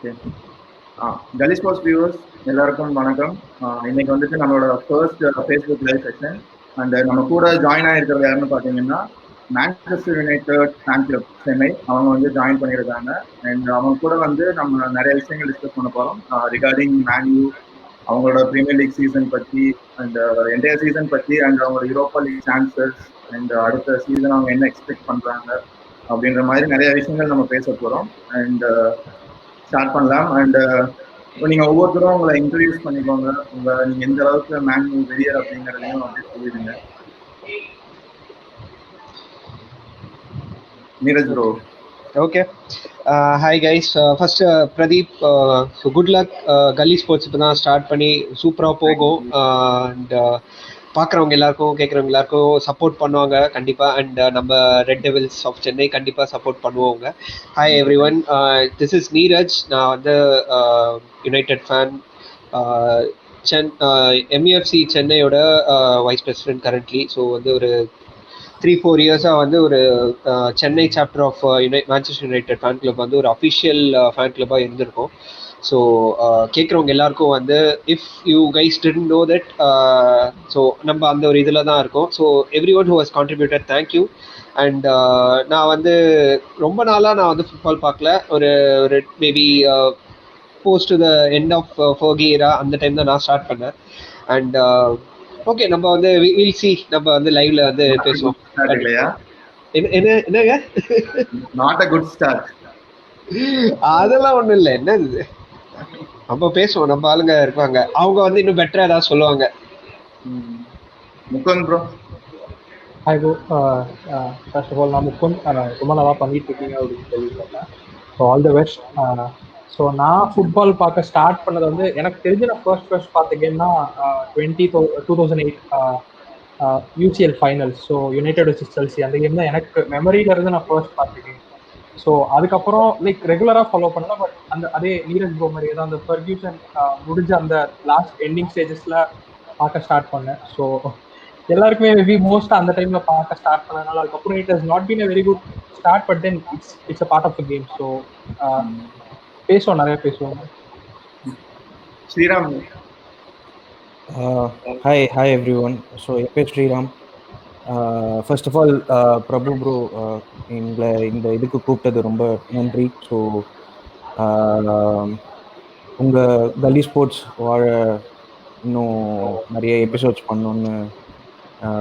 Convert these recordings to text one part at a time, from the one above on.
Okay. கலி sports viewers எல்லாருக்கும் வணக்கம். இன்னைக்கு வந்துட்டு நம்மளோட first Facebook live session. And நம்ம கூட ஜாயின் ஆகிருக்கிறது யாருன்னு பார்த்தீங்கன்னா Manchester United fan club Chennai அவங்க வந்து ஜாயின் பண்ணியிருக்காங்க. அண்ட் அவங்க கூட வந்து நம்ம நிறைய விஷயங்கள் டிஸ்கஸ் பண்ண போகிறோம் ரிகார்டிங் மேன்யூ, அவங்களோட ப்ரீமியர் லீக் சீசன் பற்றி அண்ட் என்டையர் சீசன் பற்றி அண்ட் அவங்களோட யூரோப்பா லீக் சான்சஸ் அண்ட் அடுத்த சீசன் அவங்க என்ன எக்ஸ்பெக்ட் பண்ணுறாங்க அப்படின்ற மாதிரி நிறைய விஷயங்கள் நம்ம பேச போகிறோம். அண்ட் ஸ்டார்ட் பண்ணலாம். அண்ட் நீங்க ஒவ்வொருத்தரும் உங்களை இன்ட்ரடியூஸ் பண்ணிக்கோங்க, நீங்க எந்த அளவுக்கு மேன்யூ வெறியர் அப்படிங்கிறதையும் அப்படியே சொல்லிடுங்க. Neeraj bro. Okay, hi guys. First Pradeep, so good luck. Galli sports இப்போ தான் ஸ்டார்ட் பண்ணி சூப்பராக போகும். அண்ட் பார்க்குறவங்க எல்லாருக்கும் கேட்குறவங்க எல்லாருக்கும் சப்போர்ட் பண்ணுவாங்க கண்டிப்பாக. அண்ட் நம்ம ரெட் டெவில்ஸ் ஆஃப் சென்னை கண்டிப்பாக சப்போர்ட் பண்ணுவோங்க. Hi every one, this is Neeraj. நான் வந்து யுனைடெட் ஃபேன், எம்யூஎஃப்சி சென்னையோட வைஸ் பிரசிடென்ட் கரண்ட்லி. ஸோ வந்து ஒரு 3-4 இயர்ஸாக வந்து ஒரு Chennai chapter of Manchester United fan club வந்து ஒரு அஃபிஷியல் ஃபேன் கிளப்பாக இருந்திருக்கும். ஸோ கேட்குறவங்க எல்லாருக்கும் வந்து if you guys didn't know that, so நம்ம அந்த ஒரு இதில் தான் இருக்கோம். So everyone who has contributed thank you. And நான் வந்து ரொம்ப நாளாக நான் வந்து ஃபுட்பால் பார்க்கல. ஒரு maybe post to the end of Fergie era அந்த டைம் தான் நான் ஸ்டார்ட் பண்ணேன். அண்ட் ஓகே, நம்ம வந்து வில் சி, நம்ம வந்து லைவ்ல வந்து பேசுவோம். என்னங்க நாட் a good start. அதெல்லாம் ஒண்ணும் இல்லை, என்ன இது, நம்ம பேசுவோம். நம்ம ஆளுங்க இருப்பாங்க, அவங்க வந்து இன்னும் பெட்டரா ஏதாவது சொல்லுவாங்க. Mukund bro. Hi bro. First of all நான் முகுந்த், ரொம்ப நல்லா பண்ணிட்டு இருக்கீங்க அப்படின்னு சொல்லியிருக்கேன். So all the best. So நான் ஃபுட்பால் பார்க்க ஸ்டார்ட் பண்ணது வந்து எனக்கு தெரிஞ்ச நான் ஃபர்ஸ்ட் பார்த்த கேம்னா 2008 UCL finals. So United versus Chelsea அந்த கேம் தான் எனக்கு மெமரியில இருந்து நான் ஃபர்ஸ்ட் பார்த்த கேம். ஸோ அதுக்கப்புறம் லைக் ரெகுலராக ஃபாலோ பண்ணல. பட் அந்த அதே நீரஜ் ப்ரோ மாதிரியே தான் அந்த ஃபர்கியூசன் முடிஞ்ச அந்த லாஸ்ட் எண்டிங் ஸ்டேஜஸில் பார்க்க ஸ்டார்ட் பண்ணேன். ஸோ எல்லாருக்குமே மேபி மோஸ்ட்டாக அந்த டைமில் பார்க்க ஸ்டார்ட் பண்ணதுனால அதுக்கப்புறம் it has not been a very good start, but then it's a part of the game. So பேசுவோம், நிறைய பேசுவோம். Sriram. Hi everyone. So எப்போ Sriram. First of all Prabhu bro எங்களை இந்த இதுக்கு கூப்பிட்டது ரொம்ப நன்றி. ஸோ உங்கள் கல்லி ஸ்போர்ட்ஸ் வாழ இன்னும் நிறைய எபிசோட்ஸ் பண்ணணுன்னு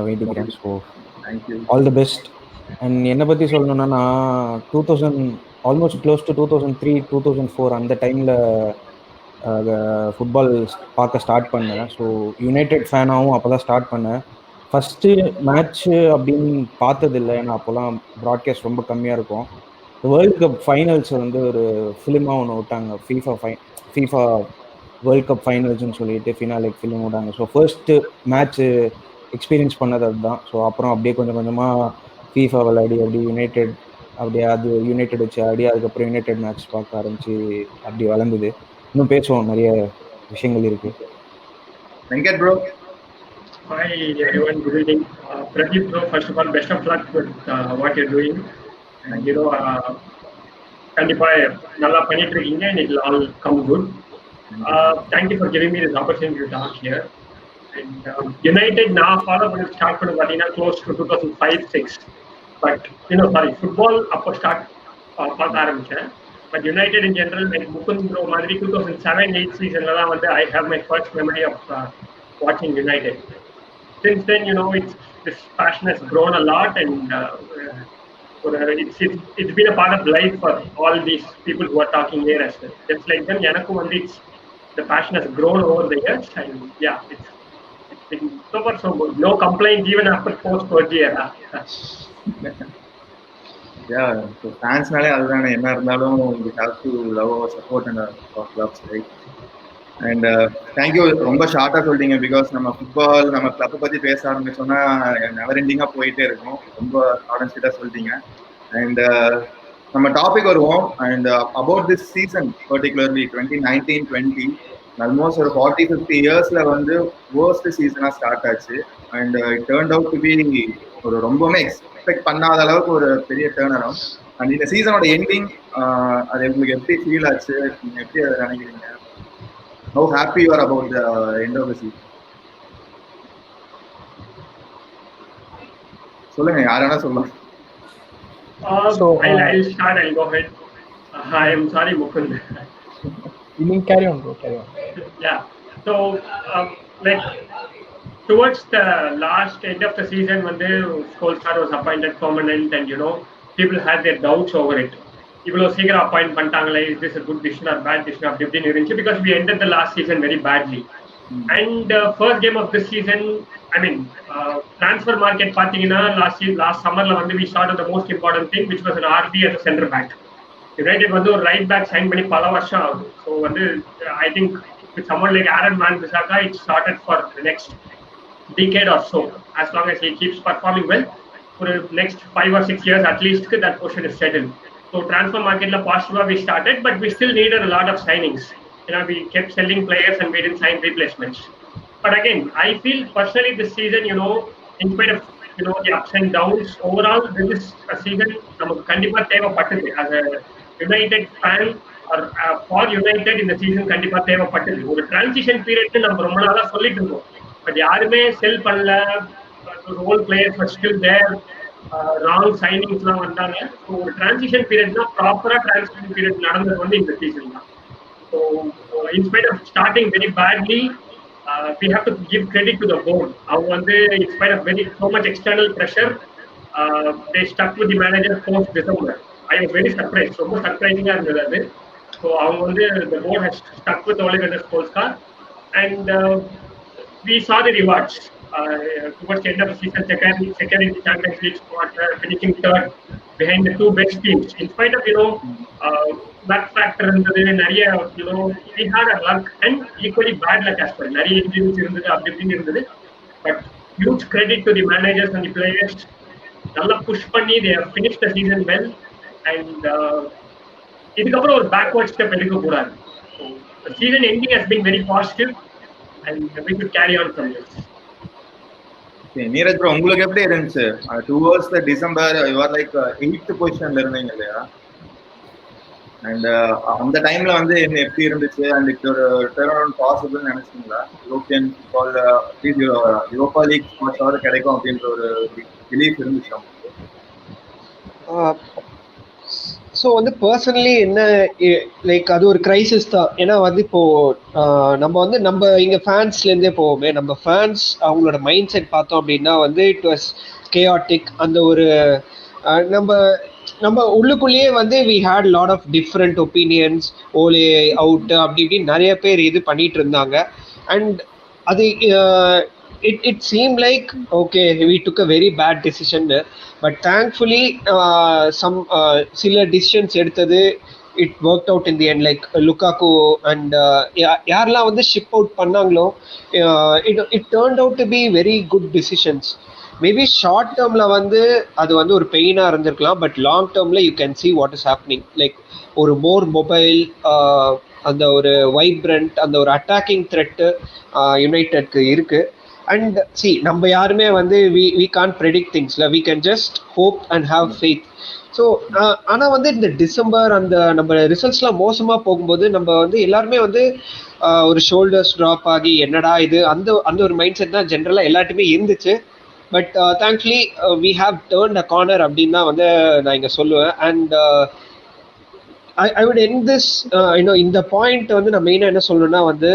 வேண்டிக்கிறேன். So all the best. And என்னை பற்றி சொல்லணுன்னா, நான் 2000 ஆல்மோஸ்ட் க்ளோஸ் டு 2003 2004 அந்த டைமில் ஃபுட்பால் பார்க்க ஸ்டார்ட் பண்ணேன். ஸோ யுனைடெட் ஃபேனாகவும் அப்போ தான் ஸ்டார்ட் பண்ணேன். ஃபஸ்ட்டு மேட்ச்சு அப்படின்னு பார்த்ததில்லை, ஏன்னா அப்போல்லாம் ப்ராட்காஸ்ட் ரொம்ப கம்மியாக இருக்கும். வேர்ல்டு கப் ஃபைனல்ஸ் வந்து ஒரு ஃபிலிமாக ஒன்று விட்டாங்க, ஃபீஃபா வேர்ல்டு கப் ஃபைனல்ஸ்னு சொல்லிட்டு ஃபினாலிக் ஃபிலிம் விட்டாங்க. ஸோ ஃபர்ஸ்ட்டு மேட்ச்சு எக்ஸ்பீரியன்ஸ் பண்ணது அதுதான். ஸோ அப்புறம் அப்படியே கொஞ்சம் கொஞ்சமாக ஃபீஃபா விளையாடி அப்படியே யுனைடெட் அப்படியே அது யுனைடெட் வச்சு அப்படியே அதுக்கப்புறம் யுனைடெட் மேட்ச் பார்க்க ஆரம்பிச்சு அப்படி வளர்ந்தது. இன்னும் பேசுவோம், நிறைய விஷயங்கள் இருக்கு. Venkat bro. Hi everyone, good evening. Pradeep bro, first of all, best of luck with what you're doing. And you know, kandipa nalla pannittu irukeenga and it will all come good. Thank you for giving me this opportunity to talk here. And United na follow panna start panna pathina close to 2005-6. But you know, sorry, football appo start paatha aarambichen. But United in general, like Mukunth bro madri 2007-8 season la vandu I have my first memory of watching United. Since then, you know, this passion has grown a lot, and it's been a part of life for all these people who are talking here as well. Just like them, Yanakku and the passion has grown over the years, and yeah, it's been so far so good. No complaints even after post-Fergie era. Yeah, so fansனாலே அதுதானே, என்ன இருந்தாலும் we have to love or support and our clubs, right? And thank you, ரொம்ப ஷார்ட்டாக சொல்லிட்டீங்க. Because நம்ம football நம்ம கிளப்பை பற்றி பேச ஆரம்பிச்சோன்னா நெவர் எண்டிங்காக போயிட்டே இருக்கும். ரொம்ப ஷார்ட் அண்ட் ஸ்வீட்டாக சொல்லிட்டீங்க. அண்ட் நம்ம டாபிக் வருவோம். And about this season particularly 2019-20 almost ஒரு 40-50 இயர்ஸில் வந்து வேர்ஸ்ட் சீசனாக ஸ்டார்ட் ஆச்சு. And it turned out to be ஒரு ரொம்பவுமே எக்ஸ்பெக்ட் பண்ணாத அளவுக்கு ஒரு பெரிய டேர்ன் அரவுண்ட். அண்ட் இந்த சீசனோட எண்டிங் அது உங்களுக்கு எப்படி ஃபீல் ஆச்சு, நீங்க எப்படி அதை நினைக்கிறீங்க? How happy you are about the end of the season? சொல்லுங்க, யாரானா சொல்லலாம். I'll start. I'll go ahead. I am sorry, Mukund. You can carry on, bro. Carry on. Yeah. So, like towards the last end of the season, when the Solskjaer was appointed permanent, and people had their doubts over it. இவ்வளோ சீக்கிரம் appoint பண்ணிட்டாங்களே, is this a good decision or bad decision அப்படி இப்படின்னு இருந்துச்சு, because we ended the last season very badly. And first game of this season, I mean, transfer market பார்த்தீங்கன்னா last summerல வந்து we started the most important thing, which was an RB as a center back. United வந்து ஒரு right back sign பண்ணி பல வருஷம் ஆகுது. So வந்து I think with someone like Aaron Wan-Bissaka, it started for the next decade or so. As long as he keeps performing well, for the next 5 or 6 years at least, that portion is settled. So transfer market la positive we started, but we still needed a lot of signings. We kept selling players and we didn't sign replacements. But again, I feel personally this season, in spite of the ups and downs, overall this is a season namakku kandipa theva pattudhu. As a United fan or for United in the season kandipa theva pattudhu. Or transition period nu nam romba nala solliட்டு இருக்கோம், but யாருமே செல் பண்ணல. All players were still there. Wrong சைனிங்ஸ்லாம் வந்தாங்க. So ஒரு transition period தான், ப்ராப்பராக transition period நடந்தது வந்து இந்த சீசன் தான். So in spite of starting very badly, we have to give credit to the board. அவங்க வந்து in spite of so much external pressure, they stuck with the manager post December. I was very surprised. ரொம்ப சர்ப்ரைசிங்காக இருந்தது அது. So அவங்க வந்து the board has stuck with Ole Gunnar Solskjaer, and we saw the rewards. Towards the end of the season, second in the Champions League quarter, finishing third behind the two best teams. In spite of luck factor இருந்தது நிறைய, we had a luck and equally bad luck as well. நிறைய injuries இருந்தது, அப்படி இப்படின்னு இருந்தது. But huge credit to the managers and the players. நல்லா push பண்ணி they have finished the season well, and இதுக்கப்புறம் ஒரு backward step எடுக்க கூடாது. So the season ending has been very positive, and we should carry on from this. Neeraj bro, உங்களுக்கு எப்படி இருந்துச்சு? Towards the December you are like 8th பொசிஷன்ல இருந்தீங்க இல்லையா? அண்ட் அந்த டைம்ல வந்து என்ன எப்படி இருந்துச்சு? அண்ட் இப்போ ஒரு டர்ன் அரவுண்ட் பாசிபிள் நினைச்சீங்களா? யூரோப்பியன் ஃபுட்பால் யூரோப்பா லீக் ஸ்பாட்ஸாவது கிடைக்கும் அப்படின்ற ஒரு பிலீஃப் இருந்துச்சு? ஸோ வந்து பர்சனலி என்ன, லைக் அது ஒரு கிரைசிஸ் தான். ஏன்னா வந்து இப்போ நம்ம இங்கே ஃபேன்ஸ்லேருந்தே போவோமே, நம்ம ஃபேன்ஸ் அவங்களோட மைண்ட் செட் பார்த்தோம் அப்படின்னா வந்து இட் வாஸ் கேஆட்டிக். அந்த ஒரு நம்ம உள்ளுக்குள்ளேயே வந்து we had lot of different opinions. Ole out அப்படி இப்படின்னு நிறைய பேர் இது பண்ணிட்டு இருந்தாங்க. அண்ட் அது it seemed like okay, we took a very bad decision, but thankfully some similar decisions எடுத்தது it worked out in the end, like Lukaku and யாரெல்லாம் வந்து ஷிப் அவுட் பண்ணாங்களோ it turned out to be very good decisions. Maybe short டேர்ம்ல வந்து அது வந்து ஒரு பெயினாக இருந்திருக்கலாம், பட் லாங் டேர்ம்ல you can see what is happening. Like ஒரு மோர் மொபைல், அந்த ஒரு வைப்ரண்ட், அந்த ஒரு அட்டாக்கிங் த்ரெட்டு யுனைடெட்க்கு இருக்கு. அண்ட் சி நம்ம யாருமே வந்து we can't predict things, we can just hope and have faith. So ஆனால் வந்து இந்த டிசம்பர் அந்த நம்ம ரிசல்ட்ஸ்லாம் மோசமாக போகும்போது நம்ம வந்து எல்லாருமே வந்து ஒரு ஷோல்டர்ஸ் ட்ராப் ஆகி என்னடா இது அந்த ஒரு மைண்ட் செட் தான் ஜென்ரலாக எல்லாருமே இருந்துச்சு. But thankfully we have turned a corner அப்படின்னு தான் வந்து நான் இங்கே சொல்லுவேன். And I would end this, இந்த பாயிண்ட் வந்து நான் மெயினாக என்ன சொல்லணும்னா வந்து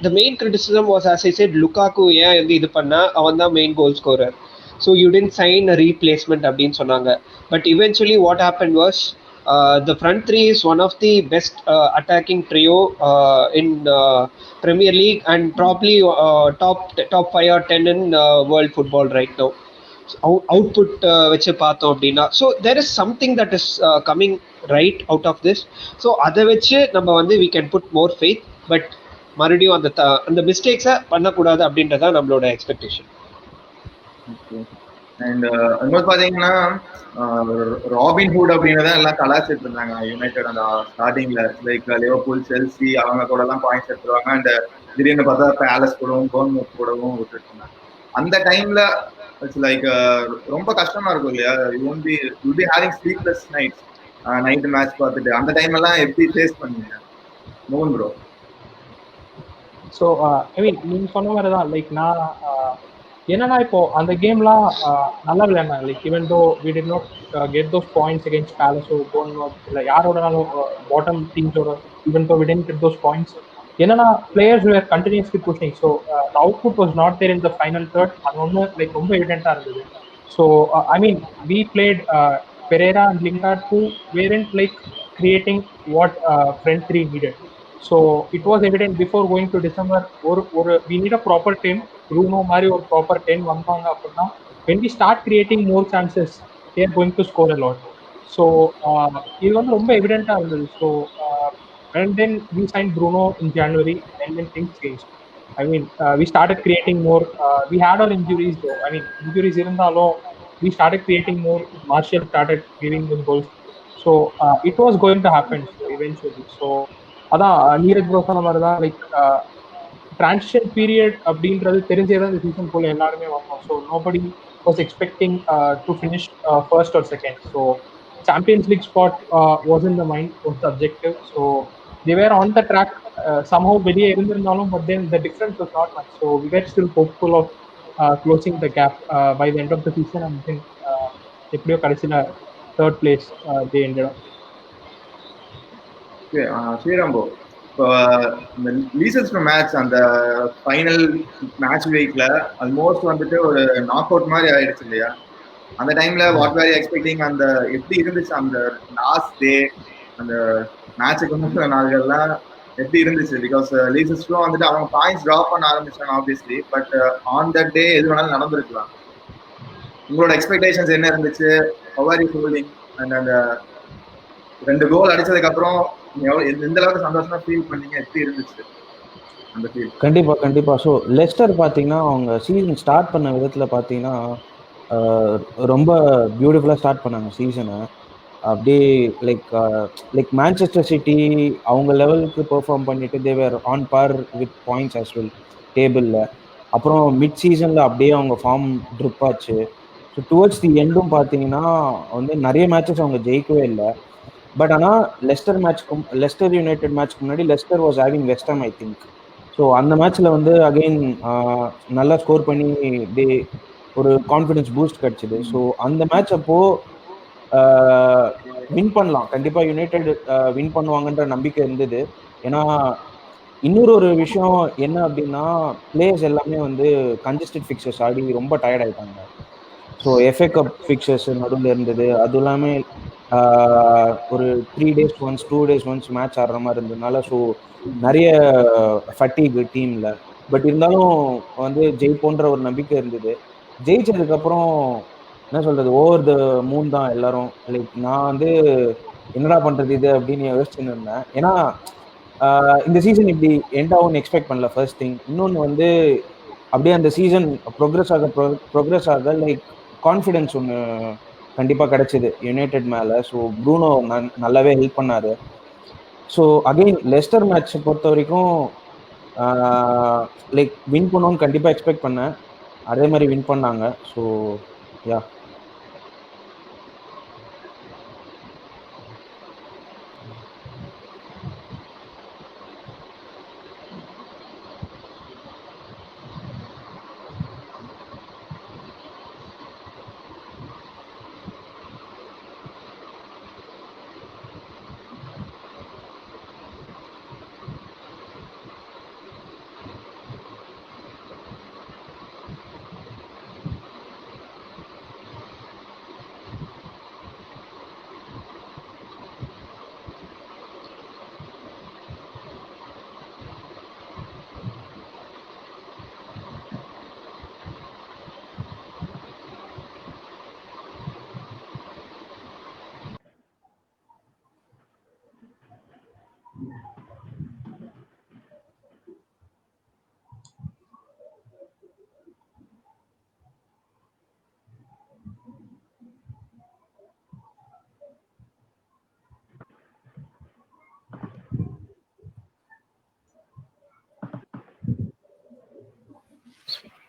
the main criticism was, as I said, Lukaku ஏன் வந்து இது பண்ணா, அவன் தான் main goal scorer. So you didn't sign a replacement அப்படின்னு சொன்னாங்க. But eventually what happened was the front three is one of the best attacking trio in Premier League and probably top 5 or 10 in world football right now. Output வச்சு பார்த்தோம் அப்படின்னா, so there is something that is coming right out of this. So அதை வச்சு நம்ம வந்து we can put more faith, but மறுபடியும் அந்த மிஸ்டேக்ஸை பண்ணக்கூடாது அப்படின்றதான் நம்மளோட எக்ஸ்பெக்டேஷன். அண்ட் இன்னொரு பார்த்தீங்கன்னா ராபின் ஹுட் அப்படின்னு தான் எல்லாம் கலாச்சிட்டு இருந்தாங்க யுனைடெட் அந்த ஸ்டார்டிங்ல. லைக் லிவர்பூல், செல்சி அவங்க கூட எல்லாம் பாயிண்ட்ஸ் எடுத்துருவாங்க. அண்ட் திடீர்னு பார்த்தா பேலஸ் கூடவும் போர்ன்மவுத் கூடவும் விட்டுட்டு இருந்தாங்க. அந்த டைம்ல இட்ஸ் லைக் ரொம்ப கஷ்டமா இருக்கும் இல்லையா? You will be having sleepless nights. Night match பார்த்துட்டு அந்த டைம் எல்லாம் எப்படி ஃபேஸ் பண்ணீங்க மோகன் ப்ரோ? ஸோ ஐ மீன் நீங்க சொன்ன மாதிரி தான் லைக் நான் என்னன்னா இப்போ அந்த கேம்லாம் நல்லா விளையாடினாங்க. Like even though we did not get those points against பேலஸோ போர்ன்மவுத் இல்லை யாரோடனாலும் பாட்டம் டீம்ஸோட even though we didn't get those points. என்னன்னா players were continuously pushing. So the output was not there in the final third. அது ஒன்று like ரொம்ப எவிடென்ட்டாக இருந்தது. So I mean we played Pereira and Lingard who weren't like creating what front three needed. So it was evident before going to December or we need a proper 10. Bruno மாதிரி ஒரு proper 10 வந்தாங்க அப்படின்னா when we start creating more chances they are going to score a lot. So இது வந்து ரொம்ப எவிடென்ட்டாக இருந்தது. So and then we signed Bruno in January and then things changed. I mean we started creating more. We had our injuries though. I mean injuries இருந்தாலும் we started creating more. Martial started giving them goals. So it was going to happen so eventually. So அதான் Neeraj bro சொன்ன மாதிரி தான் like transition period அப்படின்றது தெரிஞ்சே தான் இந்த season போல எல்லாருமே வந்தோம். So nobody was expecting to finish first or second. So Champions League spot was in the mind was the objective. So they were on the track somehow வெளியே இருந்திருந்தாலும் but then the difference was not much. So we were still hopeful of closing the gap by the end of the season and then எப்படியோ கடைசியில் third place they ended up. ஸ்ரீராம்போ, இப்போ இந்த lessons match அந்த final match வீக்ல almost வந்துட்டு ஒரு knock out மாதிரி ஆயிடுச்சு இல்லையா? அந்த டைம்ல வாட் வேர் எக்ஸ்பெக்டிங்? அந்த எப்படி இருந்துச்சு அந்த லாஸ்ட் டே, அந்த மேட்சுக்கு முந்தின நாள்கள்லாம் எப்படி இருந்துச்சு? பிகாஸ் லீசன்ஸ்க்கும் வந்துட்டு அவங்க பாயிண்ட்ஸ் ட்ராப் பண்ண ஆரம்பிச்சாங்க obviously, but on that day எது வேணாலும் நடந்திருக்கலாம். உங்களோட எக்ஸ்பெக்டேஷன்ஸ் என்ன இருந்துச்சு? How are you feeling? And அந்த 2 கோல் அடிச்சதுக்கு அப்புறம் எந்த அளவுக்கு சந்தோஷமா ஃபீல் பண்ணீங்க? எப்படி இருந்துச்சு அந்த ஃபீல்? கண்டிப்பா. ஸோ லெஸ்டர் பார்த்தீங்கன்னா அவங்க சீசன் ஸ்டார்ட் பண்ண விதத்தில் பார்த்தீங்கன்னா ரொம்ப பியூட்டிஃபுல்லாக ஸ்டார்ட் பண்ணாங்க சீசனை. அப்படியே லைக் மேன்செஸ்டர் சிட்டி அவங்க லெவலுக்கு பெர்ஃபார்ம் பண்ணிட்டு they were on par with points as well டேபிளில். அப்புறம் மிட் சீசனில் அப்படியே அவங்க ஃபார்ம் ட்ரிப் ஆச்சு. ஸோ டுவர்ட்ஸ் தி எண்டும் பார்த்தீங்கன்னா வந்து நிறைய மேட்சஸ் அவங்க ஜெயிக்கவே இல்லை. பட் ஆனால் லெஸ்டர் யுனைடெட் மேட்ச்க்கு முன்னாடி Leicester was having West Ham I think. So அந்த மேட்ச்சில் வந்து அகெயின் நல்லா ஸ்கோர் பண்ணி ஒரு கான்ஃபிடன்ஸ் பூஸ்ட் கிடச்சிது. ஸோ அந்த மேட்ச் அப்போ வின் பண்ணலாம், கண்டிப்பாக யுனைடெட் வின் பண்ணுவாங்கன்ற நம்பிக்கை இருந்தது. ஏன்னா இன்னொரு ஒரு விஷயம் என்ன அப்படின்னா பிளேயர்ஸ் எல்லாமே வந்து கன்ஜஸ்டட் ஃபிக்சர்ஸ் ஆடி ரொம்ப டயர்ட் ஆகிட்டாங்க. ஸோ எஃப்ஏ கப் ஃபிக்சர்ஸ் நடுவில் இருந்தது. அது இல்லாமல் ஒரு 3 days once 2 days once match ஆடுற மாதிரி இருந்ததுனால ஸோ நிறைய ஃபட்டிக் டீமில். பட் இருந்தாலும் வந்து ஜெயிப்போன்ற ஒரு நம்பிக்கை இருந்தது. ஜெயிச்சதுக்கப்புறம் என்ன சொல்கிறது, ஓவர் த மூன் தான் எல்லாரும். லைக் நான் வந்து என்னடா பண்ணுறது இது அப்படின்னு யோசிச்சுன்னு இருந்தேன். ஏன்னா இந்த சீசன் இப்படி எண்ட் ஆகும்னு எக்ஸ்பெக்ட் பண்ணல ஃபர்ஸ்ட் திங். இன்னொன்று வந்து அப்படியே அந்த சீசன் ப்ரோக்ரஸ் ஆக லைக் கான்ஃபிடென்ஸ் ஒன்று கண்டிப்பாக கிடைச்சிது யுனைடெட் மேலே. ஸோ ப்ரூனோ நல்லாவே ஹெல்ப் பண்ணார். ஸோ அகெயின் லெஸ்டர் மேட்ச்சை பொறுத்த வரைக்கும் லைக் வின் பண்ணோன்னு கண்டிப்பாக எக்ஸ்பெக்ட் பண்ணேன். அதே மாதிரி வின் பண்ணாங்க. So yeah.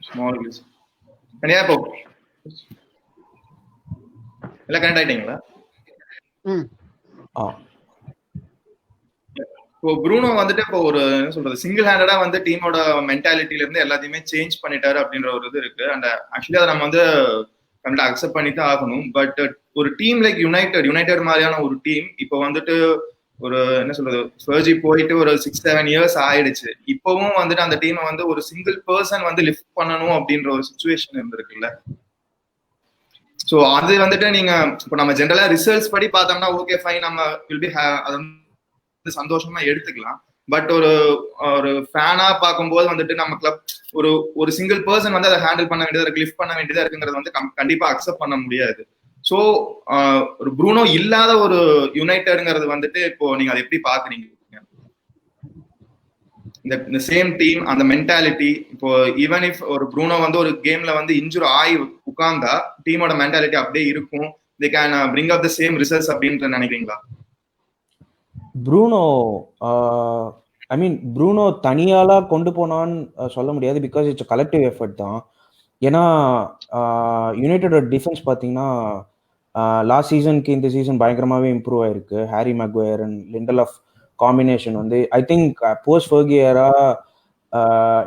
ஸ்மால் கிளிச் கனியா போ எல்லாம் கனெக்ட் ஆயிட்டீங்களா? இப்போ ப்ரூனோ வந்துட்டு இப்போ ஒரு என்ன சொல்றது சிங்கிள் ஹேண்டடா வந்து டீமோட மென்டாலிட்டில இருந்து எல்லாத்தையுமே சேஞ்ச் பண்ணிட்டாரு அப்படின்ற ஒரு இது இருக்கு. அண்ட் ஆக்சுவலி அதை நம்ம வந்து கண்டிப்பா அக்செப்ட் பண்ணி தான் ஆகணும். பட் ஒரு டீம் லைக் யுனைடெட் மாதிரியான ஒரு டீம் இப்போ வந்துட்டு ஒரு என்ன சொல்றது ஃபர்ஜி போயிட்டு ஒரு 6-7 இயர்ஸ் ஆயிடுச்சு. இப்பவும் வந்துட்டு அந்த டீமை வந்து ஒரு சிங்கிள் பர்சன் வந்து லிஃப்ட் பண்ணணும் அப்படின்ற ஒரு சுச்சுவேஷன் இருந்திருக்குல்ல. ஸோ அது வந்துட்டு நீங்க இப்போ நம்ம ஜென்ரலா ரிசல்ட்ஸ் படி பார்த்தோம்னா ஓகே ஃபைன், நம்ம வில் பி அதை வந்து சந்தோஷமா எடுத்துக்கலாம். பட் ஒரு ஃபேனா பார்க்கும்போது வந்துட்டு நம்ம கிளப் ஒரு சிங்கிள் பர்சன் வந்து அதை ஹேண்டில் பண்ண வேண்டியதா இருக்கு, லிஃப்ட் பண்ண வேண்டியதா இருக்குங்கிறது வந்து கண்டிப்பா அக்செப்ட் பண்ண முடியாது. ஸோ ஒரு ப்ரூனோ இல்லாத ஒரு யுனைடெட்ங்கிறது வந்துட்டு இப்போ நீங்க அதை எப்படி பாக்குறீங்க? இந்த சேம் டீம் அந்த மென்டாலிட்டி இப்போ ஈவன் இஃப் ஒரு ப்ரூனோ வந்து ஒரு கேம்ல வந்து இன்ஜூர் ஆகி உட்கார்ந்தா டீமோட மென்டாலிட்டி அப்படியே இருக்கும், they can bring up the same results அப்படின்னு நினைக்கிறீங்களா? ப்ரூனோ ஐ மீன் ப்ரூனோ தனியாலா கொண்டு போனான்னு சொல்ல முடியாது, பிகாஸ் இட்ஸ் கலெக்டிவ் எஃபர்ட் தான். ஏன்னா யுனைடெடோட டிஃபென்ஸ் பார்த்தீங்கன்னா லாஸ்ட் சீசனுக்கு இந்த சீசன் பயங்கரமாகவே இம்ப்ரூவ் ஆயிருக்கு. ஹாரி மேக்வயர் அண்ட் லிண்டலாஃப் காம்பினேஷன் வந்து ஐ திங்க் போஸ்ட் ஃபர்கியரா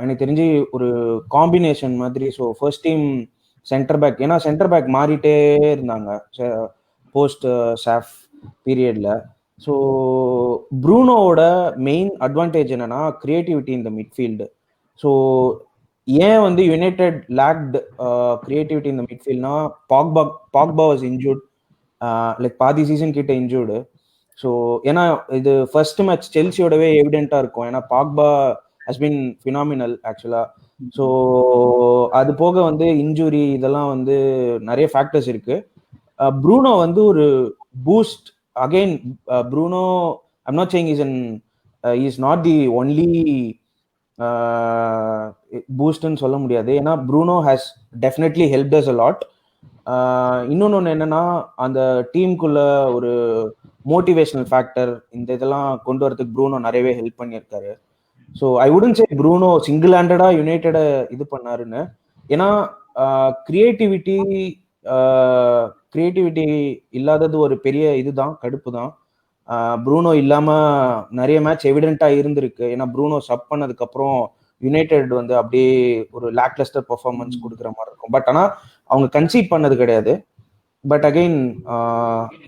எனக்கு தெரிஞ்சு ஒரு காம்பினேஷன் மாதிரி. So first team centre back, ஏன்னா சென்டர் பேக் மாறிட்டே இருந்தாங்க போஸ்ட் சாஃப் பீரியட்ல. ஸோ ப்ரூனோவோட மெயின் அட்வான்டேஜ் என்னன்னா கிரியேட்டிவிட்டி இந்த மிட்ஃபீல்டு. ஸோ ஏன் வந்து யுனைடெட் லேக்ட் கிரியேட்டிவிட்டி இந்த மிட்ஃபீல்ட்னா பாக்பா வாஸ் இன்ஜூர்ட், லைக் பாதி சீசன் கிட்ட இன்ஜூர்டு. ஸோ ஏன்னா இது ஃபர்ஸ்ட் மேட்ச் செல்சியோடவே எவிடென்ட்டா இருக்கும், ஏன்னா பாக்பா ஹஸ் பீன் ஃபினாமினல் ஆக்சுவலா. ஸோ அது போக வந்து இன்ஜுரி இதெல்லாம் வந்து நிறைய ஃபேக்டர்ஸ் இருக்கு. ப்ரூனோ வந்து ஒரு boost again. Bruno I'm not saying is not the only பூஸ்ட்னு சொல்ல முடியாது, ஏன்னா Bruno has definitely helped us a lot. இன்னொன்று என்னன்னா அந்த டீமுக்குள்ள ஒரு மோட்டிவேஷனல் ஃபேக்டர் இந்த இதெல்லாம் கொண்டு வரதுக்கு ப்ரூனோ நிறையவே ஹெல்ப் பண்ணியிருக்காரு. So I wouldn't say Bruno single ஹேண்டடா யுனைடெடை இது பண்ணாருன்னு, ஏன்னா கிரியேட்டிவிட்டி இல்லாதது ஒரு பெரிய இதுதான், கடுப்பு தான். ப்ரூனோ இல்லாம நிறைய மேட்ச் எவிடென்ட்டா இருந்திருக்கு, ஏன்னா ப்ரூனோ சப் பண்ணதுக்கு அப்புறம் யுனைடெட் வந்து அப்படியே ஒரு லேக்லஸ்டர் பெர்ஃபார்மன்ஸ் கொடுக்குற மாதிரி இருக்கும். பட் ஆனா அவங்க கன்சீட் பண்ணது கிடையாது. பட் அகைன்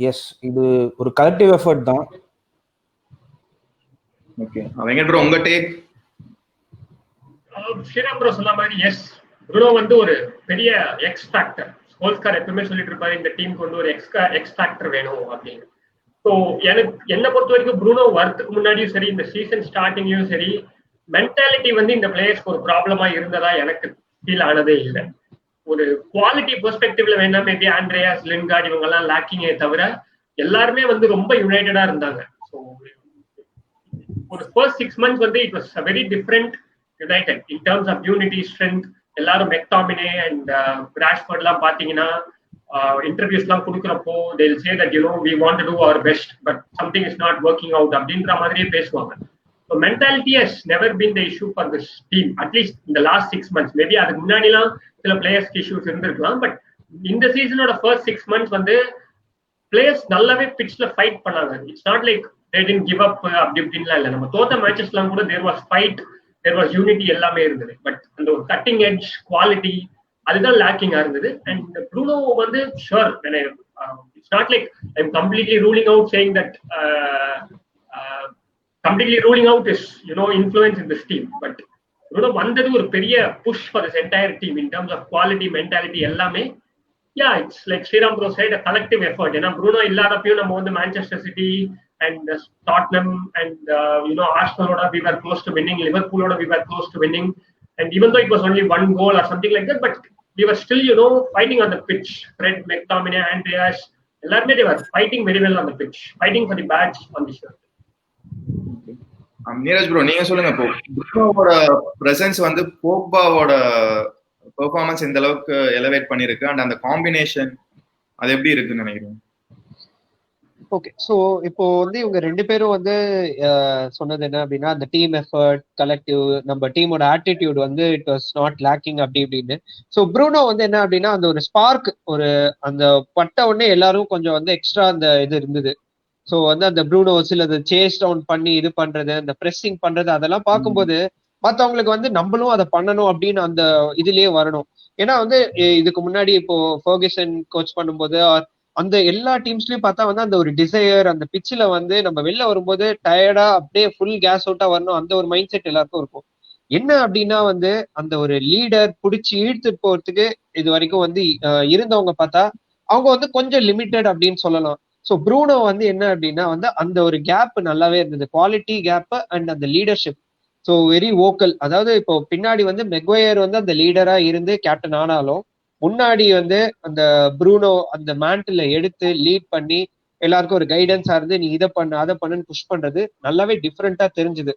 எஸ், இது ஒரு கலெக்டிவ் எஃபர்ட் தான். ஓகே, வெங்கட் ப்ரோ உங்க டேக்? ஸ்ரீராம் ப்ரோ சொன்ன மாதிரி எஸ், ப்ரூனோ வந்து ஒரு பெரிய எக்ஸ் ஃபேக்டர். சோல்ஸ்கார் எப்பவுமே சொல்லிட்டு இருப்பாரு இந்த டீமுக்கு வந்து ஒரு எக்ஸ் ஃபேக்டர் வேணும் அப்படின்னு. ஸோ என்னை பொறுத்த வரைக்கும் ப்ரூனோ வரதுக்கு முன்னாடியும் சரி, இந்த சீசன் ஸ்டார்டிங்லயும் சரி, மென்டாலிட்டி வந்து இந்த பிளேயர்ஸ்க்கு ஒரு ப்ராப்ளமா இருந்ததா எனக்கு ஃபீல் ஆனதே இல்லை. ஒரு குவாலிட்டி பெர்ஸ்பெக்டிவ்ல வேணா மேபி ஆண்ட்ரேயாஸ், லின்கார்ட் இவங்க எல்லாம் லேக்கிங்கே தவிர எல்லாருமே வந்து ரொம்ப யுனைடடா இருந்தாங்க. ஸோ ஒரு ஃபர்ஸ்ட் 6 months வந்து it was a very different United in terms of unity, strength. எல்லாரும் மெக்டாமினே அண்ட் ராஷ்ஃபோர்ட் எல்லாம் பாத்தீங்கன்னா இன்டர்வியூஸ் எல்லாம் கொடுக்குறப்போ they will say that we want to do our best but something is not working out அப்படின்ற மாதிரியே பேசுவாங்க. So mentality has never been the issue for this team, at least in the last 6 months. Maybe அதுக்கு முன்னாடிலாம் சில பிளேயர்ஸ்க்கு issues இருந்திருக்கலாம், but இந்த சீசனோட first 6 months வந்து players நல்லாவே பிட்ச்ல ஃபைட் பண்ணாங்க. It's not like they didn't give up அப்படி இப்படின்லாம் இல்லை. நம்ம தோத்த மேட்சஸ்லாம் கூட there was fight, there was unity எல்லாமே இருந்தது. பட் அந்த ஒரு கட்டிங் எட்ஜ் குவாலிட்டி அதுதான் லேக்கிங்கா இருந்தது. அண்ட் ப்ரூனோ வந்து sure, it's not like I am completely ruling out saying that completely ruling out is influence in this team. But Bruno வந்தது ஒரு பெரிய push for this entire team in terms of quality, mentality எல்லாமே. Yeah, it's like Sriram bro side collective effort. ஏன்னா Bruno இல்லாதப்பையும் நம்ம வந்து Manchester City and Tottenham and Arsenal we were close to winning, Liverpool we were close to winning, and even though it was only 1 goal or something like that, but we were still fighting on the pitch. Fred, McTominay, Andreas, எல்லாருமே they were fighting very well on the pitch, fighting for the badge on the shirt. Neeraj bro நீங்க சொல்லுங்க, இப்போ ப்ரூனோவோட presence வந்து போக்பாவோட performance இந்த அளவுக்கு elevate பண்ணிருக்கு, and அந்த combination அது எப்படி இருக்குன்னு நினைக்கிறேன்? ஓகே, ஸோ இப்போ வந்து இவங்க 2 பேரும் வந்து சொன்னது என்ன அப்படின்னா அந்த டீம் எஃபர்ட், கலெக்டிவ், நம்ம டீமோட ஆட்டிடியூட் வந்து இட் வாஸ் நாட் லேக்கிங் அப்படி இப்படின்னு. ஸோ ப்ரூனோ வந்து என்ன அப்படின்னா அந்த ஒரு ஸ்பார்க், ஒரு அந்த பட்ட உடனே எல்லாரும் கொஞ்சம் வந்து எக்ஸ்ட்ரா அந்த இது இருந்தது. ஸோ வந்து அந்த ப்ரூனோ சில சேஸ் டவுன் பண்ணி இது பண்றது, அந்த ப்ரெஸ்ஸிங் பண்றது, அதெல்லாம் பார்க்கும்போது மற்றவங்களுக்கு வந்து நம்மளும் அதை பண்ணணும் அப்படின்னு அந்த இதுலயே வரணும். ஏன்னா வந்து இதுக்கு முன்னாடி இப்போ ஃபர்கூசன் கோச் பண்ணும்போது அந்த எல்லா டீம்ஸ்லயும் பார்த்தா வந்து அந்த ஒரு டிசையர், அந்த பிச்சில் வந்து நம்ம வெளில வரும்போது டயர்டா அப்படியே ஃபுல் கேஸ் அவுட்டா வரணும், அந்த ஒரு மைண்ட் செட் எல்லாருக்கும் இருக்கும். என்ன அப்படின்னா வந்து அந்த ஒரு லீடர் பிடிச்சி இழுத்து போறதுக்கு இது வரைக்கும் வந்து இருந்தவங்க பார்த்தா அவங்க வந்து கொஞ்சம் லிமிட்டட் அப்படின்னு சொல்லலாம். ஸோ ப்ரூனோ வந்து என்ன அப்படின்னா வந்து அந்த ஒரு கேப் நல்லாவே இருந்தது, குவாலிட்டி கேப் அண்ட் அந்த லீடர்ஷிப். So very vocal. அதாவது இப்போ பின்னாடி வந்து மெக்வயர் வந்து அந்த லீடரா இருந்து கேப்டன் ஆனாலும் முன்னாடி வந்து அந்த ப்ரூனோ அந்த மேண்டில் எடுத்து லீட் பண்ணி எல்லாருக்கும் ஒரு கைடன்ஸா இருந்து நீ இதை பண்ணு அதை பண்ணுன்னு புஷ் பண்றது நல்லாவே டிஃப்ரெண்டா தெரிஞ்சுது.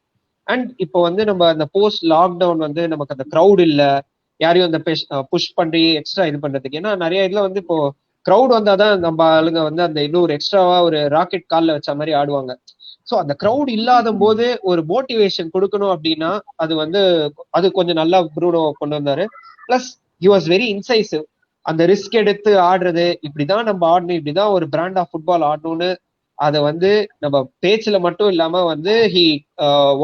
அண்ட் இப்போ வந்து நம்ம அந்த போஸ்ட் லாக்டவுன் வந்து நமக்கு அந்த க்ரௌட் இல்ல, யாரையும் அந்த புஷ் பண்ணி எக்ஸ்ட்ரா இது பண்றதுக்கு. ஏன்னா நிறைய இதுல வந்து இப்போ க்ரௌட் வந்தாதான் நம்ம ஆளுங்க வந்து அந்த இன்னொரு எக்ஸ்ட்ராவா ஒரு ராக்கெட் கால்ல வச்ச மாதிரி ஆடுவாங்க. ஸோ அந்த க்ரௌட் இல்லாத போது ஒரு மோட்டிவேஷன் கொடுக்கணும் அப்படின்னா அது வந்து அது கொஞ்சம் நல்லா ப்ரூனோ கொண்டு வந்தாரு. Plus he was very incisive. அந்த ரிஸ்க் எடுத்து ஆடுறது, இப்படிதான் நம்ம ஆடணும், இப்படிதான் ஒரு பிராண்ட் ஆஃப் ஃபுட்பால் ஆடணும்னு அதை வந்து நம்ம பேச்சுல மட்டும் இல்லாம வந்து ஹி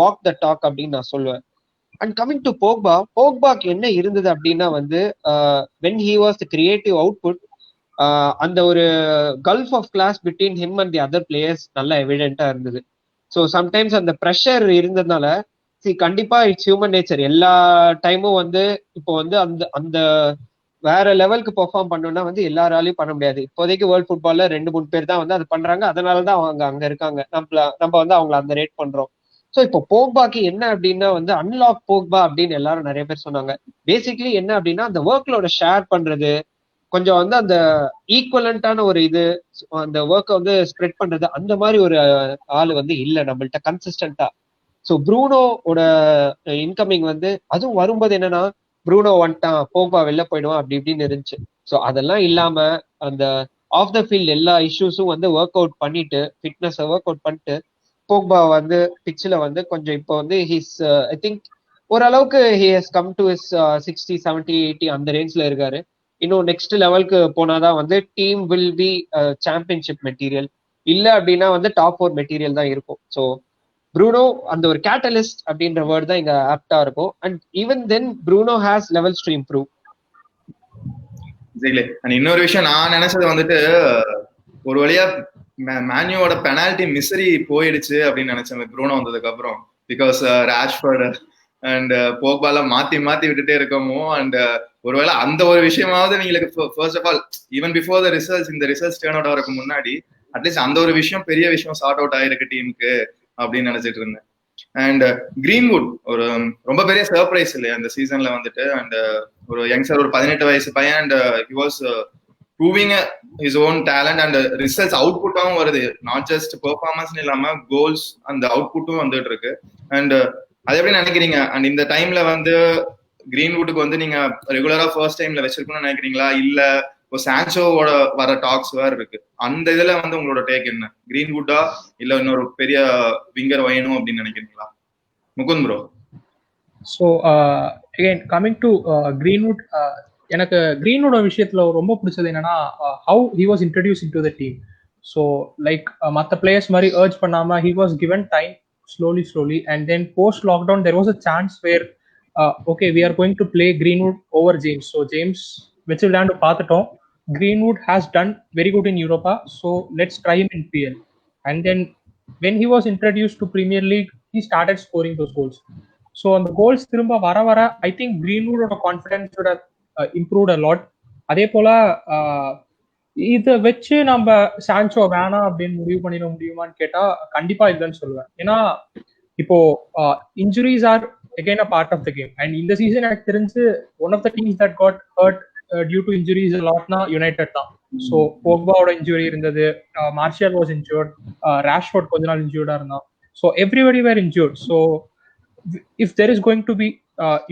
வாக் த டாக் அப்படின்னு நான் சொல்லுவேன். அண்ட் கமிங் டு போக்பாக்கு என்ன இருந்தது அப்படின்னா வந்து when he was the creative output, அந்த ஒரு gulf of class between him and the other players நல்லா எவிடென்ட்டா இருந்தது. ஸோ சம்டைம்ஸ் அந்த ப்ரெஷர் இருந்ததுனால கண்டிப்பா இட்ஸ் ஹியூமன் நேச்சர். எல்லா டைமும் வந்து இப்போ வந்து அந்த அந்த வேற லெவலுக்கு பெர்ஃபார்ம் பண்ணணும்னா வந்து எல்லாராலையும் பண்ண முடியாது. இப்போதைக்கு வேர்ல்ட் ஃபுட்பால்ல 2-3 பேர் தான் வந்து அது பண்றாங்க, அதனாலதான் அவங்க அங்க இருக்காங்க. நம்ம வந்து அவங்களை அந்த ரேட் பண்றோம். ஸோ இப்போ போக்பாக்கு என்ன அப்படின்னா வந்து அன்லாக் போக்பா அப்படின்னு எல்லாரும் நிறைய பேர் சொன்னாங்க. பேசிக்லி என்ன அப்படின்னா அந்த ஒர்க்லோட ஷேர் பண்றது, கொஞ்சம் வந்து அந்த ஈக்குவலண்டான ஒரு இது, அந்த ஒர்க்கை வந்து ஸ்ப்ரெட் பண்றது, அந்த மாதிரி ஒரு ஆள் வந்து இல்லை நம்மள்ட்ட கன்சிஸ்டன்டா. ஸோ ப்ரூனோட இன்கமிங் வந்து அதுவும் வரும்போது என்னன்னா ப்ரூனோ வந்துட்டான் போக்பா வெளில போயிடுவான் அப்படி இப்படின்னு இருந்துச்சு. ஸோ அதெல்லாம் இல்லாம அந்த ஆஃப் த ஃபீல்ட் எல்லா இஷ்யூஸும் வந்து ஒர்க் அவுட் பண்ணிட்டு, ஃபிட்னஸ் ஒர்க் அவுட் பண்ணிட்டு போக்பா வந்து பிச்சில் வந்து கொஞ்சம் இப்போ வந்து ஹிஸ் ஐ திங்க் ஓரளவுக்கு he has come to his 60, 70, 80 அந்த ரேஞ்ச்ல இருக்காரு. இன்னும் நெக்ஸ்ட் லெவலுக்கு போனாதான் வந்து team will be championship material, இல்லை அப்படின்னா வந்து டாப் 4 மெட்டீரியல் தான் இருக்கும். ஸோ ப்ரூனோ அந்த ஒரு கேட்டலிஸ்ட் அப்படின்ற வேர்ட் தான் இங்க ஆப்டா இருக்கும். And even then Bruno has levels to improve. இன்னொரு விஷயம் நான் நினைச்சது வந்துட்டு ஒரு வழியா மேன்யூவோட பெனால்டி மிஸ்ரி போயிடுச்சு அப்படின்னு நினைச்சேன் ப்ரூனோ வந்ததுக்கு அப்புறம். பிகாஸ் ராஷ்ஃபோர்ட் அண்ட் போக்பால மாத்தி மாத்தி விட்டுட்டே இருக்கமோ. அண்ட் ஒருவேளை அந்த ஒரு விஷயமாவது நீங்களுக்கு first of all even before the results, இந்த ரிசல்ட்ஸ் டர்ன் அவுட் ஆகிறதுக்கு முன்னாடி அட்லீஸ்ட் அந்த ஒரு விஷயம் பெரிய விஷயம் சார்ட் அவுட் ஆயிருக்கு டீமுக்கு அப்படின்னு நினைச்சிட்டு இருந்தேன். அண்ட் கிரீன்வுட் ஒரு ரொம்ப பெரிய சர்ப்ரைஸ் இல்லையா அந்த சீசன்ல வந்துட்டு. அண்ட் ஒரு யங்ஸ்டர், ஒரு 18 வயசு பையன், and he was proving his own talent and results அவுட்புட்டாவும் வருது. நாட் ஜஸ்ட் பெர்ஃபார்மன்ஸ் இல்லாம கோல்ஸ் அந்த அவுட்புட்டும் வந்துட்டு இருக்கு. அண்ட் அது எப்படி நினைக்கிறீங்க? அண்ட் இந்த டைம்ல வந்து கிரீன்வுட்டுக்கு வந்து நீங்க ரெகுலரா ஃபர்ஸ்ட் டைம்ல வச்சிருக்கணும்னு நினைக்கிறீங்களா, இல்ல இப்போ சான்சோவோட வர டாக்ஸ் வேற இருக்கு, அந்த இதுல வந்து உங்களோட டேக் என்ன? கிரீன்வுட்டா இல்ல இன்னொரு பெரிய விங்கர் வேணும் அப்படின்னு நினைக்கிறீங்களா? Mukund bro. So again coming to Greenwood, எனக்கு கிரீன்வுட் விஷயத்துல ரொம்ப பிடிச்சது என்னன்னா how he was introduce in to the team. So like மற்ற பிளேயர்ஸ் மாதிரி ஏர்ஜ் பண்ணாம he was given time slowly and then post lockdown there was a chance where okay we are going to play Greenwood over James. So James which will land paathatom, Greenwood has done very good in Europa, so let's try him in PL. And then when he was introduced to Premier League he started scoring those goals. So on the goals thirumba vara I think Greenwood oda confidence should have improved a lot. அதே போல இதை வச்சு நம்ம Sancho வேணாம் அப்படின்னு முடிவு பண்ணிட முடியுமான்னு கேட்டா கண்டிப்பா இல்லைன்னு சொல்லுவேன். ஏன்னா இப்போ injuries are again a part of the game. And இந்த சீசன் எனக்கு தெரிஞ்சு one of the teams that got hurt due to injuries லாட்னா யுனைடெட் தான். ஸோ போக்பாவோட இன்ஜுரி இருந்தது, மார்ஷியல் வாஸ் இன்ஜூர்ட், ராஷ்ஃபோர்ட் கொஞ்ச நாள் இன்ஜூர்டா இருந்தான். So everybody were injured. So if there is going to be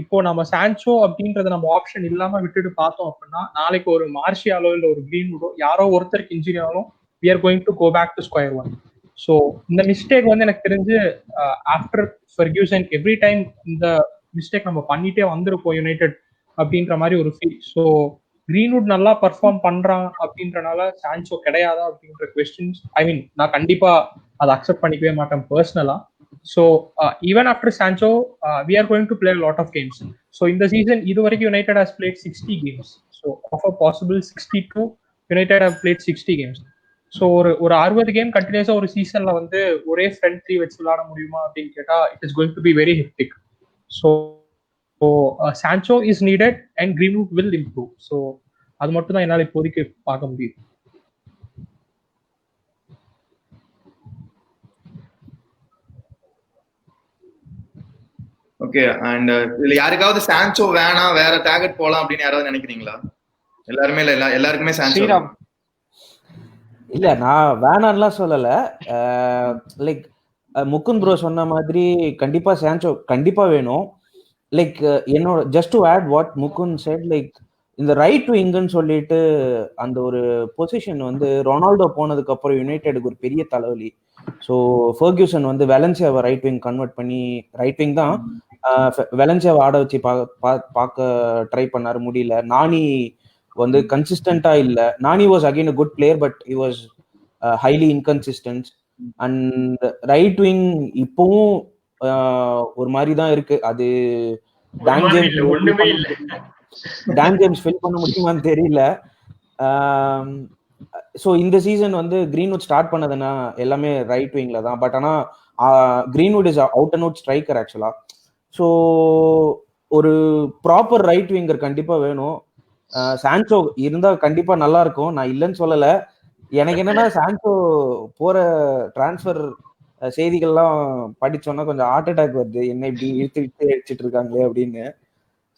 இப்போ நம்ம சான்சோ அப்படின்றத நம்ம ஆப்ஷன் இல்லாம விட்டுட்டு பார்த்தோம் அப்படின்னா நாளைக்கு ஒரு மார்ஷியாலோ இல்ல ஒரு கிரீன்வுடோ யாரோ ஒருத்தருக்கு இன்ஜுரி ஆனாலும் we are going to go back to square one. So இந்த மிஸ்டேக் வந்து எனக்கு தெரிஞ்சு ஆஃப்டர் ஃபெர்கியூசன் எவ்ரி டைம் இந்த மிஸ்டேக் நம்ம பண்ணிட்டே வந்திருப்போம் யுனைடெட் அப்படின்ற மாதிரி ஒரு ஃபீல். ஸோ கிரீன்வுட் நல்லா பர்ஃபார்ம் பண்றான் அப்படின்றனால சான்சோ கிடையாதா அப்படின்ற கொஸ்டின்ஸ் ஐ மீன் நான் கண்டிப்பா அதை அக்செப்ட் பண்ணிக்கவே மாட்டேன் பர்சனலா. So even after Sancho we are going to play lot of games. So இந்த சீசன் இது வரைக்கும் United has played 60 games. So of a possible 62 United have played 60 games. So ஒரு 60 கேம் கண்டினியூஸா ஒரு சீசன்ல வந்து ஒரே ஃப்ரண்ட் த்ரீ வச்சு விளையாட முடியுமா அப்படின்னு கேட்டா it is going to be very hectic. So Sancho is needed and Greenwood will improve. So அது மட்டும் தான் என்னால் இப்போதைக்கு பார்க்க முடியுது. ஓகே. அண்ட் இதுல யாருக்காவது சான்சோ வேணாம் வேற டார்கெட் போலாம் அப்படின்னு யாராவது நினைக்கிறீங்களா? எல்லாருமே இல்ல, எல்லாருக்குமே சான்சோ இல்ல. நான் வேணான்லாம் சொல்லல. லைக் முகுந்த் ப்ரோ சொன்ன மாதிரி கண்டிப்பா சான்சோ கண்டிப்பா வேணும். லைக் என்னோட just to add what Mukund said, like இந்த ரைட் விங்குன்னு சொல்லிட்டு அந்த ஒரு பொசிஷன் வந்து ரொனால்டோ போனதுக்கு அப்புறம் யுனைடெடுக்கு ஒரு பெரிய தலைவலி. ஸோ ஃபர்கியூசன் வந்து வெலன்சியாவை ரைட் விங் கன்வெர்ட் பண்ணி, ரைட் விங் தான் வெலன்சியாவை ஆட வச்சு பார்க்க ட்ரை பண்ணாரு, முடியல. நானி வந்து கன்சிஸ்டண்டா இல்லை. Nani was again a good player but he was highly inconsistent. And right wing இப்பவும் ஒரு மாதிரி தான் இருக்கு. அது டான் ஜேம்ஸ் ஃபில் பண்ண முடியுமான்னு தெரியல. ஸோ இந்த சீசன் வந்து கிரீன்வுட் ஸ்டார்ட் பண்ணதுன்னா எல்லாமே ரைட் விங்ல தான். பட் ஆனால் Greenwood is out and out striker ஆக்சுவலா. ஸோ ஒரு ப்ராப்பர் ரைட் விங்கர் கண்டிப்பா வேணும். சான்சோ இருந்தா கண்டிப்பா நல்லா இருக்கும், நான் இல்லைன்னு சொல்லல. எனக்கு என்னன்னா சான்சோ போற டிரான்ஸ்ஃபர் செய்திகள்லாம் படிச்சோன்னா கொஞ்சம் ஹார்ட் அட்டாக் வருது, என்ன இப்படி இழுத்து அடிச்சிட்டு இருக்காங்களே அப்படின்னு.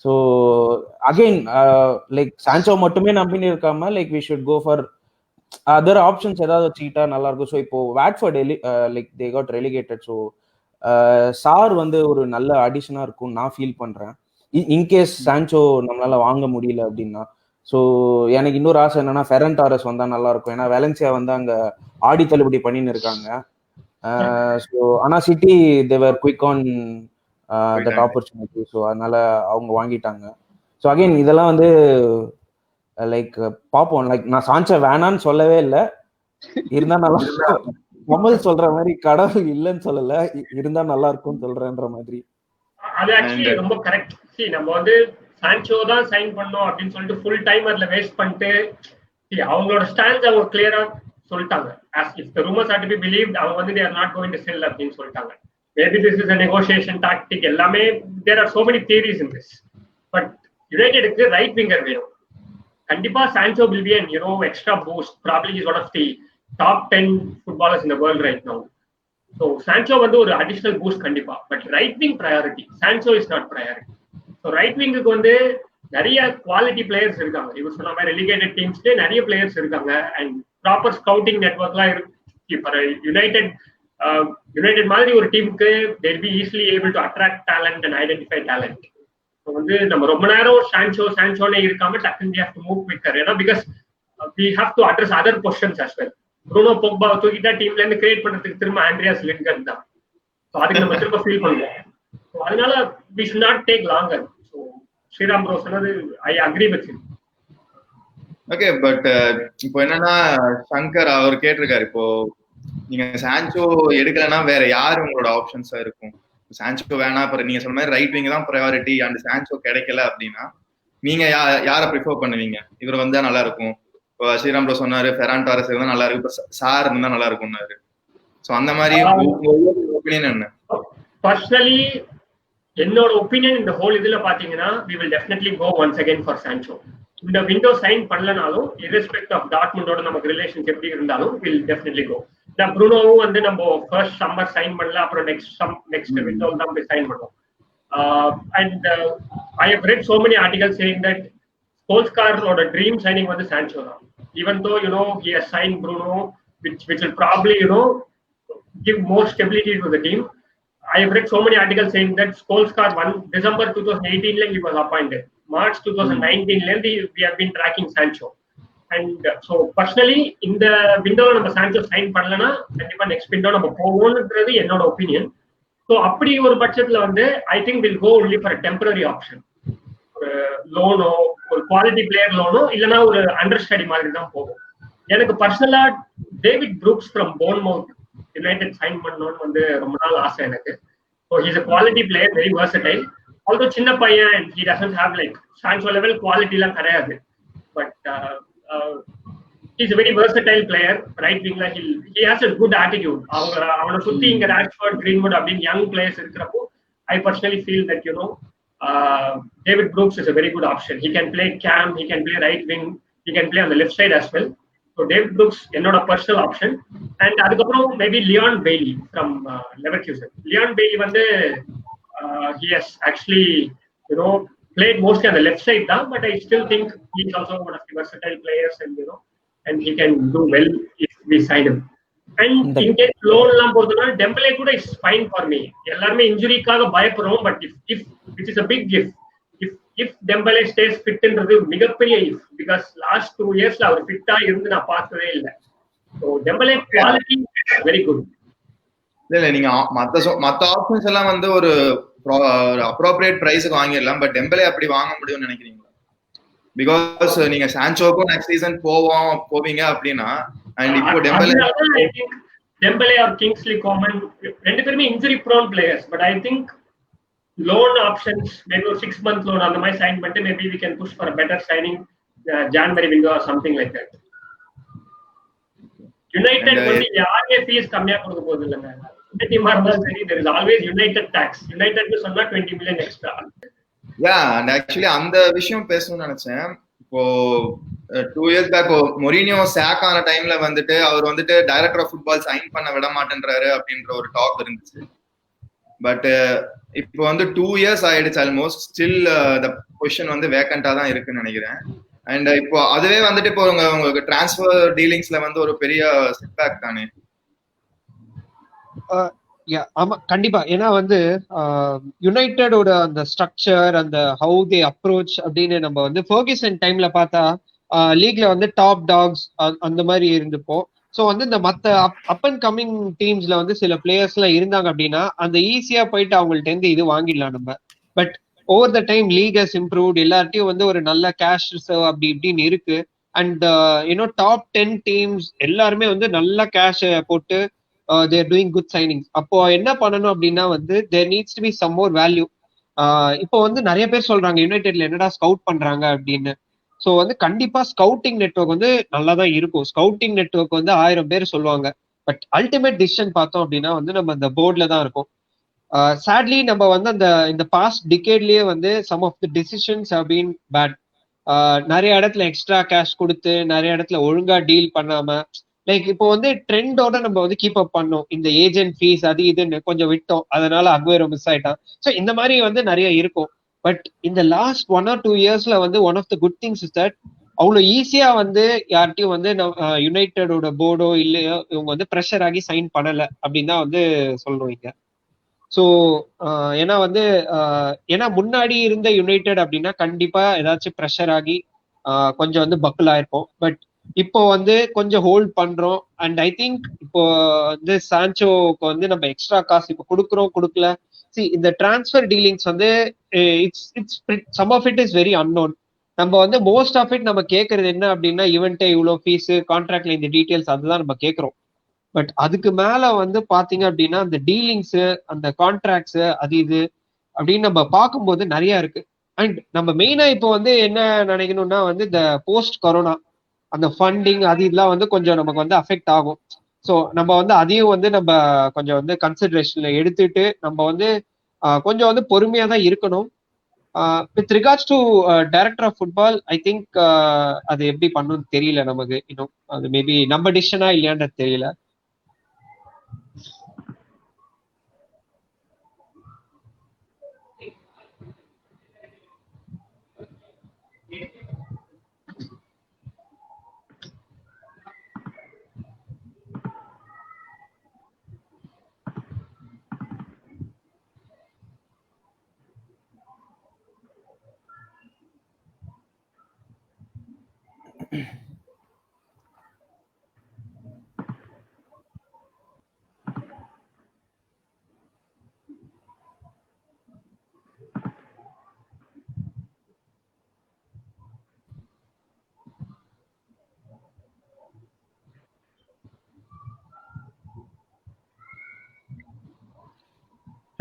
ஸோ அகெயின் லைக் சான்சோ மட்டுமே நம்பின்னு இருக்காம like we should go for other options ஏதாவது வச்சுக்கிட்டா நல்லா இருக்கும். ஸோ இப்போ Watford like they got relegated. So Sarr வந்து ஒரு நல்ல அடிஷனா இருக்கும் நான் ஃபீல் பண்றேன், இன்கேஸ் சான்சோ நம்மளால வாங்க முடியல அப்படின்னா. ஸோ எனக்கு இன்னொரு ஆசை என்னன்னா ஃபெரன் டாரஸ் வந்தா நல்லா இருக்கும். ஏன்னா வெலன்சியா வந்து அங்க ஆடி தள்ளுபடி பண்ணின்னு இருக்காங்க. ஸோ ஆனா City they were quick on that opportunity. So அதனால அவங்க வாங்கிட்டாங்க. ஸோ அகைன் இதெல்லாம் வந்து லைக் பார்ப்போம். லைக் நான் சான்சோ வேணான்னு சொல்லவே இல்லை, இருந்தா நல்லா கமல் சொல்ற மாதிரி கடவுள் இல்லைன்னு சொல்லல, இருந்தா நல்லா இருக்கும்னு சொல்றேன்ற மாதிரி. அது ஆக்சுவலி ரொம்ப கரெக்ட். சி நம்ம வந்து சான்சோ தான் சைன் பண்ணோம் அப்படின்னு சொல்லிட்டு ஃபுல் டைம் அதுல வேஸ்ட் பண்ணிட்டு அவங்களோட ஸ்டாண்ட்ஸ் அவங்க கிளியரா சொல்லிட்டாங்க. as if the rumors are to be believed, அவங்க வந்து they are not going to sell அப்படின்னு சொல்லிட்டாங்க. Maybe this is a negotiation tactic. எல்லாமே there are so many theories in this. But யுனைடெடுக்கு ரைட் விங்கர் வேணும் கண்டிப்பா. Sancho will be an extra boost. Probably is one of the top 10 footballers in the world right now. So Sancho வந்து ஒரு additional boost கண்டிப்பா. But right wing priority. Sancho is not priority. So right wing க்கு வந்து நிறைய quality players இருக்காங்க. இவர் சொன்ன மாதிரி ரெலிகேட்டட் டீம்ஸ்ல நிறைய பிளேயர்ஸ் இருக்காங்க அண்ட் ப்ராப்பர் ஸ்கவுட்டிங் நெட்வொர்க்லாம் இருக்கு. இப்போ யுனைடெட் மாதிரி ஒரு டீமுக்கு they will be easily able to attract talent and identify talent. So வந்து நம்ம ரொம்ப நேரம் சான்சோனே இருக்காம டக்குன்னு we have to move quicker. ஏன்னா because we have to address other questions as well. Bruno போக்பாவை தூக்கிட்டா டீம்ல இருந்து கிரியேட் பண்றதுக்கு திரும்ப ஆண்ட்ரியாஸ் லிங்கன் தான். ஸோ அதுக்கு நம்ம திரும்ப ஃபீல் பண்ணுவோம். ஸோ அதனால we should not take longer. So Sriram bro சொன்னது I agree with him. Okay. But இப்போ என்னன்னா சங்கர் அவர் கேட்டிருக்காரு, இப்போ நீங்க சான்சோ எடுக்கலன்னா வேற யாரு உங்களோட ஆப்ஷன்ஸா இருக்கும்? சான்சோ வேணா, அப்புறம் நீங்க சொன்ன மாதிரி ரைட் விங் தான் ப்ரையாரிட்டி அண்ட் சான்சோ கிடைக்கல அப்படின்னா நீங்க யாரை ப்ரிஃபர் பண்ணுவீங்க? இவர் வந்தா நல்லா இருக்கும். இப்போ ஸ்ரீராம் ப்ரோ சொன்னாரு ஃபெரான் டாரஸ் இருந்தா நல்லா இருக்கும், இப்போ சார் இருந்தா நல்லா இருக்கும்னாரு. ஸோ அந்த மாதிரி ஒப்பீனியன் என்ன? பர்சனலி என்னோட ஒப்பீனியன் இந்த ஹோல் இதுல பாத்தீங்கன்னா we will definitely go once again for Sancho. இந்த விண்டோ சைன் பண்ணலனாலும் irrespective of டாட்மண்டோட நமக்கு ரிலேஷன்ஸ் எப்படி இருந்தாலும் will definitely go. நான் ப்ரூனோவும் வந்து நம்ம ஃபர்ஸ்ட் சம்மர் சைன் பண்ணல, அப்புறம் நெக்ஸ்ட் விண்டோ தான் போய் சைன் பண்ணுவோம். And I have read so many articles saying that சோல்ஸ்காரோட ட்ரீம் சைனிங் வந்து சான்சோ தான். Even though he has signed Bruno which will probably give more stability to the team. I have read so many articles saying that Solskjaer December 2018 he was appointed. March 2019 we have been tracking Sancho. And so personally in the window நம்ம Sancho sign பண்ணலனா கண்டிப்பா next window நம்ம போவோம்ன்றது என்னோட opinion. So அப்படி ஒரு பட்சத்துல வந்து I think will go only for temporary option. ஒரு லோனோ ஒரு குவாலிட்டி பிளேயர் லோனோ இல்லைன்னா ஒரு அண்டர் ஸ்டடி மாதிரி தான் போகும். எனக்கு பர்சனலா David Brooks from Bournemouth United sign பண்ணணும்னு வந்து ரொம்ப நாள் ஆசை எனக்கு. So he's a quality player, very versatile. Also சின்ன பையன், he doesn't have like Sancho level குவாலிட்டிலாம் கிடையாது. But he's a very versatile player. Right wingல he has a good attitude. அவனை சுத்தி இங்க ராஷ்ஃபோர்ட், கிரீன்வுட் அப்படின்னு யங் பிளேயர்ஸ் இருக்கிறப்போ I personally feel that David Brooks is a very good option. He can play cam, he can play right wing, he can play on the left side as well. So David Brooks என்னோட personal option. And அதுக்கப்புறம் maybe Leon Bailey from Leverkusen. Leon Bailey வந்து he has actually played mostly on the left side தான், but I still think he's also one of the versatile players and he can do well if we sign him. And in case loan எல்லாம் போறதுனா Dembele கூட is fine for me. எல்லாரும் இன்ஜுரிக்காக பயப்படுறோம், but if which is a big if Dembele stays fit ன்றது மிகப்பெரிய if, because last 2 yearsல அவர் ஃபிட்டா இருந்து நான் பார்த்ததே இல்ல. So Dembele quality very good. இல்ல நீங்க மத்த ஆப்ஷன்ஸ் எல்லாம் வந்து ஒரு அப்ரோப்ரியேட் பிரைஸ்க்கு வாங்கிடலாம், பட் டெம்பலே அப்படி வாங்க முடியும்னு நினைக்கிறீங்களா? பிகாஸ் நீங்க சான்சோக்கும் நெக்ஸ்ட் சீசன் போவீங்க அப்படின்னா, அண்ட் இப்போ டெம்பலே ஆர் கிங்ஸ்லி கோமன் ரெண்டு பேருமே injury prone players. But I think loan options maybe ஒரு 6 month லோன் அந்த மாதிரி சைன் பண்ணிட்டு maybe we can push for a better signing January window or something like that. United வந்து யாருமே fees கம்மியா கொடுக்க போகுது இல்லைங்க. இந்த டீமா இருந்தாலும் சரி, there is always United tax. யுனைடெட்னு சொன்னா 20 million எக்ஸ்ட்ரா. அண்ட் ஆக்சுவலி அந்த விஷயம் பேசணும்னு நினைச்சேன். இப்போ 2 years பேக் மொரினியோ சாக் ஆன டைம்ல வந்துட்டு அவர் வந்துட்டு டைரக்டர் ஆஃப் ஃபுட்பால் சைன் பண்ண விட மாட்டேன்றாரு அப்படின்ற ஒரு டாக் இருந்துச்சு. பட் இப்போ வந்து 2 years ஆயிடுச்சு ஆல்மோஸ்ட், ஸ்டில் த பொசிஷன் வந்து வேக்கண்டா தான் இருக்குன்னு நினைக்கிறேன். அண்ட் இப்போ அதுவே வந்துட்டு இப்போ உங்களுக்கு டிரான்ஸ்ஃபர் டீலிங்ஸ்ல வந்து ஒரு பெரிய செட்பேக் தானே. ஆமா கண்டிப்பா. ஏன்னா வந்து யுனைடெடோட அந்த ஸ்ட்ரக்சர், அந்த ஹவு தே அப்ரோச் அப்படின்னு நம்ம வந்து ஃபர்கியூசன் டைம்ல பார்த்தா லீக்ல வந்து டாப் டாக்ஸ் அந்த மாதிரி இருந்துப்போம். ஸோ வந்து இந்த மற்ற அப் அண்ட் கம்மிங் டீம்ஸ்ல வந்து சில பிளேயர்ஸ் எல்லாம் இருந்தாங்க அப்படின்னா அந்த ஈஸியா போயிட்டு அவங்கள்ட்ட இருந்து இது வாங்கிடலாம் நம்ம. But over the time league has improved, எல்லார்ட்டையும் வந்து ஒரு நல்ல கேஷ் ரிசர்வ் அப்படி இப்படின்னு இருக்கு. அண்ட் டாப் 10 டீம்ஸ் எல்லாருமே வந்து நல்ல கேஷ் போட்டு தேர் டூயிங் குட் சைனிங்ஸ். அப்போ என்ன பண்ணணும் அப்படின்னா வந்து there needs to be some more value. இப்போ வந்து நிறைய பேர் சொல்றாங்க யுனைடெட்ல என்னடா ஸ்கவுட் பண்றாங்க அப்படின்னு. ஸோ வந்து கண்டிப்பா ஸ்கவுட்டிங் நெட்வொர்க் வந்து நல்லா தான் இருக்கும். ஸ்கவுட்டிங் நெட்வொர்க் வந்து 1000 பேர் சொல்லுவாங்க. பட் அல்டிமேட் டிசிஷன் பார்த்தோம் அப்படின்னா வந்து நம்ம அந்த போர்ட்ல தான் இருக்கும். சேட்லி நம்ம வந்து இந்த பாஸ்ட் டிகேட்லயே வந்து some of the decisions have been bad. நிறைய இடத்துல எக்ஸ்ட்ரா கேஷ் கொடுத்து, நிறைய இடத்துல ஒழுங்கா டீல் பண்ணாம, லைக் இப்போ வந்து ட்ரெண்டோட நம்ம வந்து கீப் அப் பண்ணோம். இந்த ஏஜென்ட் ஃபீஸ் அது இதுன்னு கொஞ்சம் விட்டோம், அதனால அக்வேரோ மிஸ் ஆயிட்டான். ஸோ இந்த மாதிரி வந்து நிறைய இருக்கும். பட் இந்த லாஸ்ட் 1 or 2 yearsல வந்து one of the good things is that அவ்வளோ ஈஸியா வந்து யார்ட்டையும் வந்து யுனைடெடோட போர்டோ இல்லையோ இவங்க வந்து ப்ரெஷர் ஆகி சைன் பண்ணல அப்படின்னு தான் வந்து சொல்லணும் இங்க. ஸோ ஏன்னா வந்து ஏன்னா முன்னாடி இருந்த யுனைடெட் அப்படின்னா கண்டிப்பா ஏதாச்சும் ப்ரெஷர் ஆகி கொஞ்சம் வந்து பக்கிள் ஆயிருப்போம். பட் இப்போ வந்து கொஞ்சம் ஹோல்ட் பண்றோம். அண்ட் ஐ திங்க் இப்போ வந்து சான்சோக்கு வந்து நம்ம எக்ஸ்ட்ரா காசு இப்போ கொடுக்கல. இந்த டிரான்ஸ்ஃபர் டீலிங்ஸ் வந்து it's some of it is very unknown. நம்ம வந்து மோஸ்ட் ஆஃப் இட் நம்ம கேட்கறது என்ன அப்படின்னா இவன்ட்டே இவ்வளோ ஃபீஸ், கான்ட்ராக்ட்ல இந்த டீடைல்ஸ் அதுதான் நம்ம கேட்கறோம். பட் அதுக்கு மேல வந்து பாத்தீங்க அப்படின்னா அந்த டீலிங்ஸ், அந்த கான்ட்ராக்ட்ஸ் அது இது அப்படின்னு நம்ம பார்க்கும்போது நிறைய இருக்கு. அண்ட் நம்ம மெயினா இப்போ வந்து என்ன நினைக்கணும்னா வந்து இந்த போஸ்ட் கொரோனா அந்த ஃபண்டிங் அது இதெல்லாம் வந்து கொஞ்சம் நமக்கு வந்து அஃபெக்ட் ஆகும். ஸோ நம்ம வந்து அதையும் வந்து நம்ம கொஞ்சம் வந்து கன்சிடரேஷன்ல எடுத்துட்டு நம்ம வந்து கொஞ்சம் வந்து பொறுமையா தான் இருக்கணும். With regards to director of football I think அது எப்படி பண்ணணும்னு தெரியல நமக்கு இன்னும். அது மேபி நம்ம டிசிஷனா இல்லையான்றது தெரியல.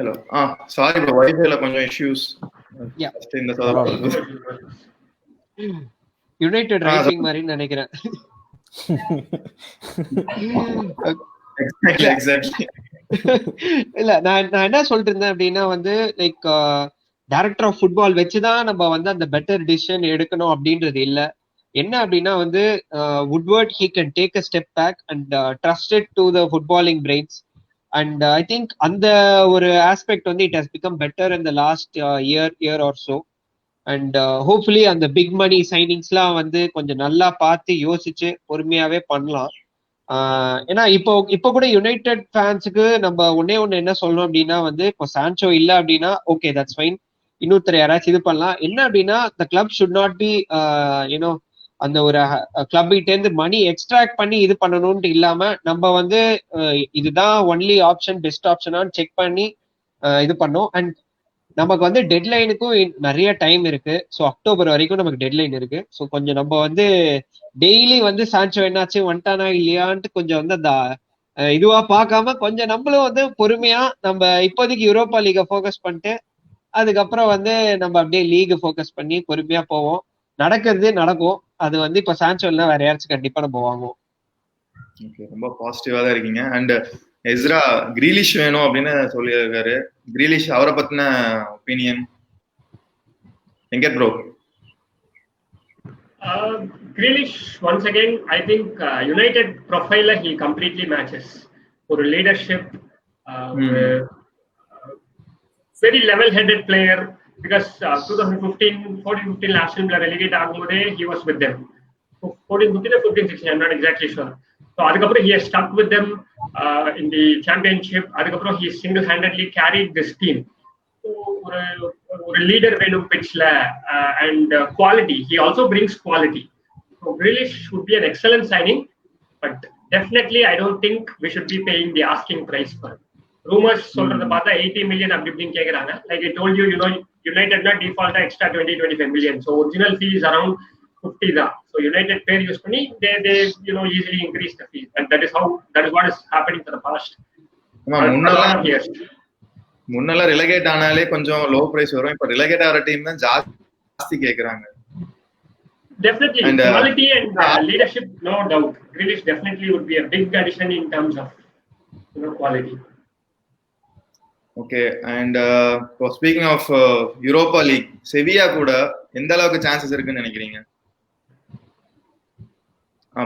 ஹலோ சாரி ப்ரோ, வைஃபைல கொஞ்சம் இஷ்யூஸ். Yeah. இந்த சதவீதம் யுனைடெட் ரைசிங் மாதிரி நினைக்கிறேன். எக்ஸாக்ட்லி. இல்ல நான் என்ன சொல்லிட்டு இருந்தேன் அப்படின்னா வந்து லைக் டைரக்டர் ஆஃப் ஃபுட்பால் வச்சுதான் நம்ம வந்து அந்த பெட்டர் டிசிஷன் எடுக்கணும் அப்படின்றது இல்ல. என்ன அப்படின்னா வந்து Woodward he can take a step back and trusted to the footballing brains. And I think அந்த ஒரு ஆஸ்பெக்ட் வந்து it has become better in the last year or so. And hopefully அந்த பிக் மணி சைனிங்ஸ்லாம் வந்து கொஞ்சம் நல்லா பார்த்து யோசிச்சு பொறுமையாவே பண்ணலாம். ஏன்னா இப்போ கூட யுனைடெட் ஃபேன்ஸுக்கு நம்ம ஒன்னே ஒன்று என்ன சொல்லணும் அப்படின்னா வந்து இப்போ சான்சோ இல்லை அப்படின்னா ஓகே தட்ஸ் ஃபைன், இன்னொருத்தர் யாராச்சும் இது பண்ணலாம். என்ன அப்படின்னா the club should not be you know அந்த ஒரு கிளப்பிட்டேருந்து மணி எக்ஸ்ட்ராக்ட் பண்ணி இது பண்ணணும்ட்டு இல்லாம நம்ம வந்து இதுதான் ஒன்லி ஆப்ஷன், பெஸ்ட் ஆப்ஷனான்னு செக் பண்ணி இது பண்ணோம். அண்ட் நமக்கு வந்து டெட்லைனுக்கும் நிறைய டைம் இருக்கு. ஸோ அக்டோபர் வரைக்கும் நமக்கு டெட்லைன் இருக்கு. ஸோ கொஞ்சம் நம்ம வந்து டெய்லி வந்து சான்சோ என்னாச்சு வந்துட்டானா இல்லையான்ட்டு கொஞ்சம் வந்து அந்த இதுவா பார்க்காம கொஞ்சம் நம்மளும் வந்து பொறுமையா நம்ம இப்போதைக்கு யூரோப்பா லீகை ஃபோக்கஸ் பண்ணிட்டு அதுக்கப்புறம் வந்து நம்ம அப்படியே லீக் ஃபோக்கஸ் பண்ணி பொறுமையா போவோம். நடக்கிறது நடக்கும். அது வந்து இப்ப சான்சோ இல்ல வேற யாராச்சும் கண்டிப்பா நம்ம வாங்குவோம். ஓகே, ரொம்ப பாசிட்டிவா தான் இருக்கீங்க. அண்ட் எஸ்ரா கிரீலிஷ் வேணும் அப்படின்னு சொல்லியிருக்காரு. கிரீலிஷ் அவரை பத்தின ஒப்பீனியன் எங்க bro? Grealish, once again, I think United profile he completely matches. For leadership, very level-headed player. Because 2014-15 national relegate ஆகும்போதே he was with them. 14-15 or 15-16, I'm not exactly sure. So அதுக்கப்புறம் he has stuck with them in the championship. அதுக்கப்புறம் he single-handedly carried this team. ஒரு leader வேணும் பிட்ச்ல and quality. He also brings quality. So Grealish would be an excellent signing, but definitely I don't think we should be paying the asking price for it. Rumors சொல்றத பார்த்தா 80 million அப்படி இப்படின்னு கேக்குறாங்க. Like I told you, United not default extra 20-25 million. So original fee is around 50 தான். So United pay use பண்ணி they easily increase the fee. And that is what is happening for the past. முன்னெல்லாம் ரிலகேட் ஆனாலே கொஞ்சம் low price வரும். இப்ப ரிலகேட் ஆகிற team தான் ஜாஸ்தி கேக்குறாங்க. Definitely quality and leadership, no doubt. Grealish definitely would be a big addition in terms of quality. Okay, and speaking of Europa League, Sevilla கூட எந்த அளவுக்கு சான்சஸ் இருக்குன்னு நினைக்கிறீங்க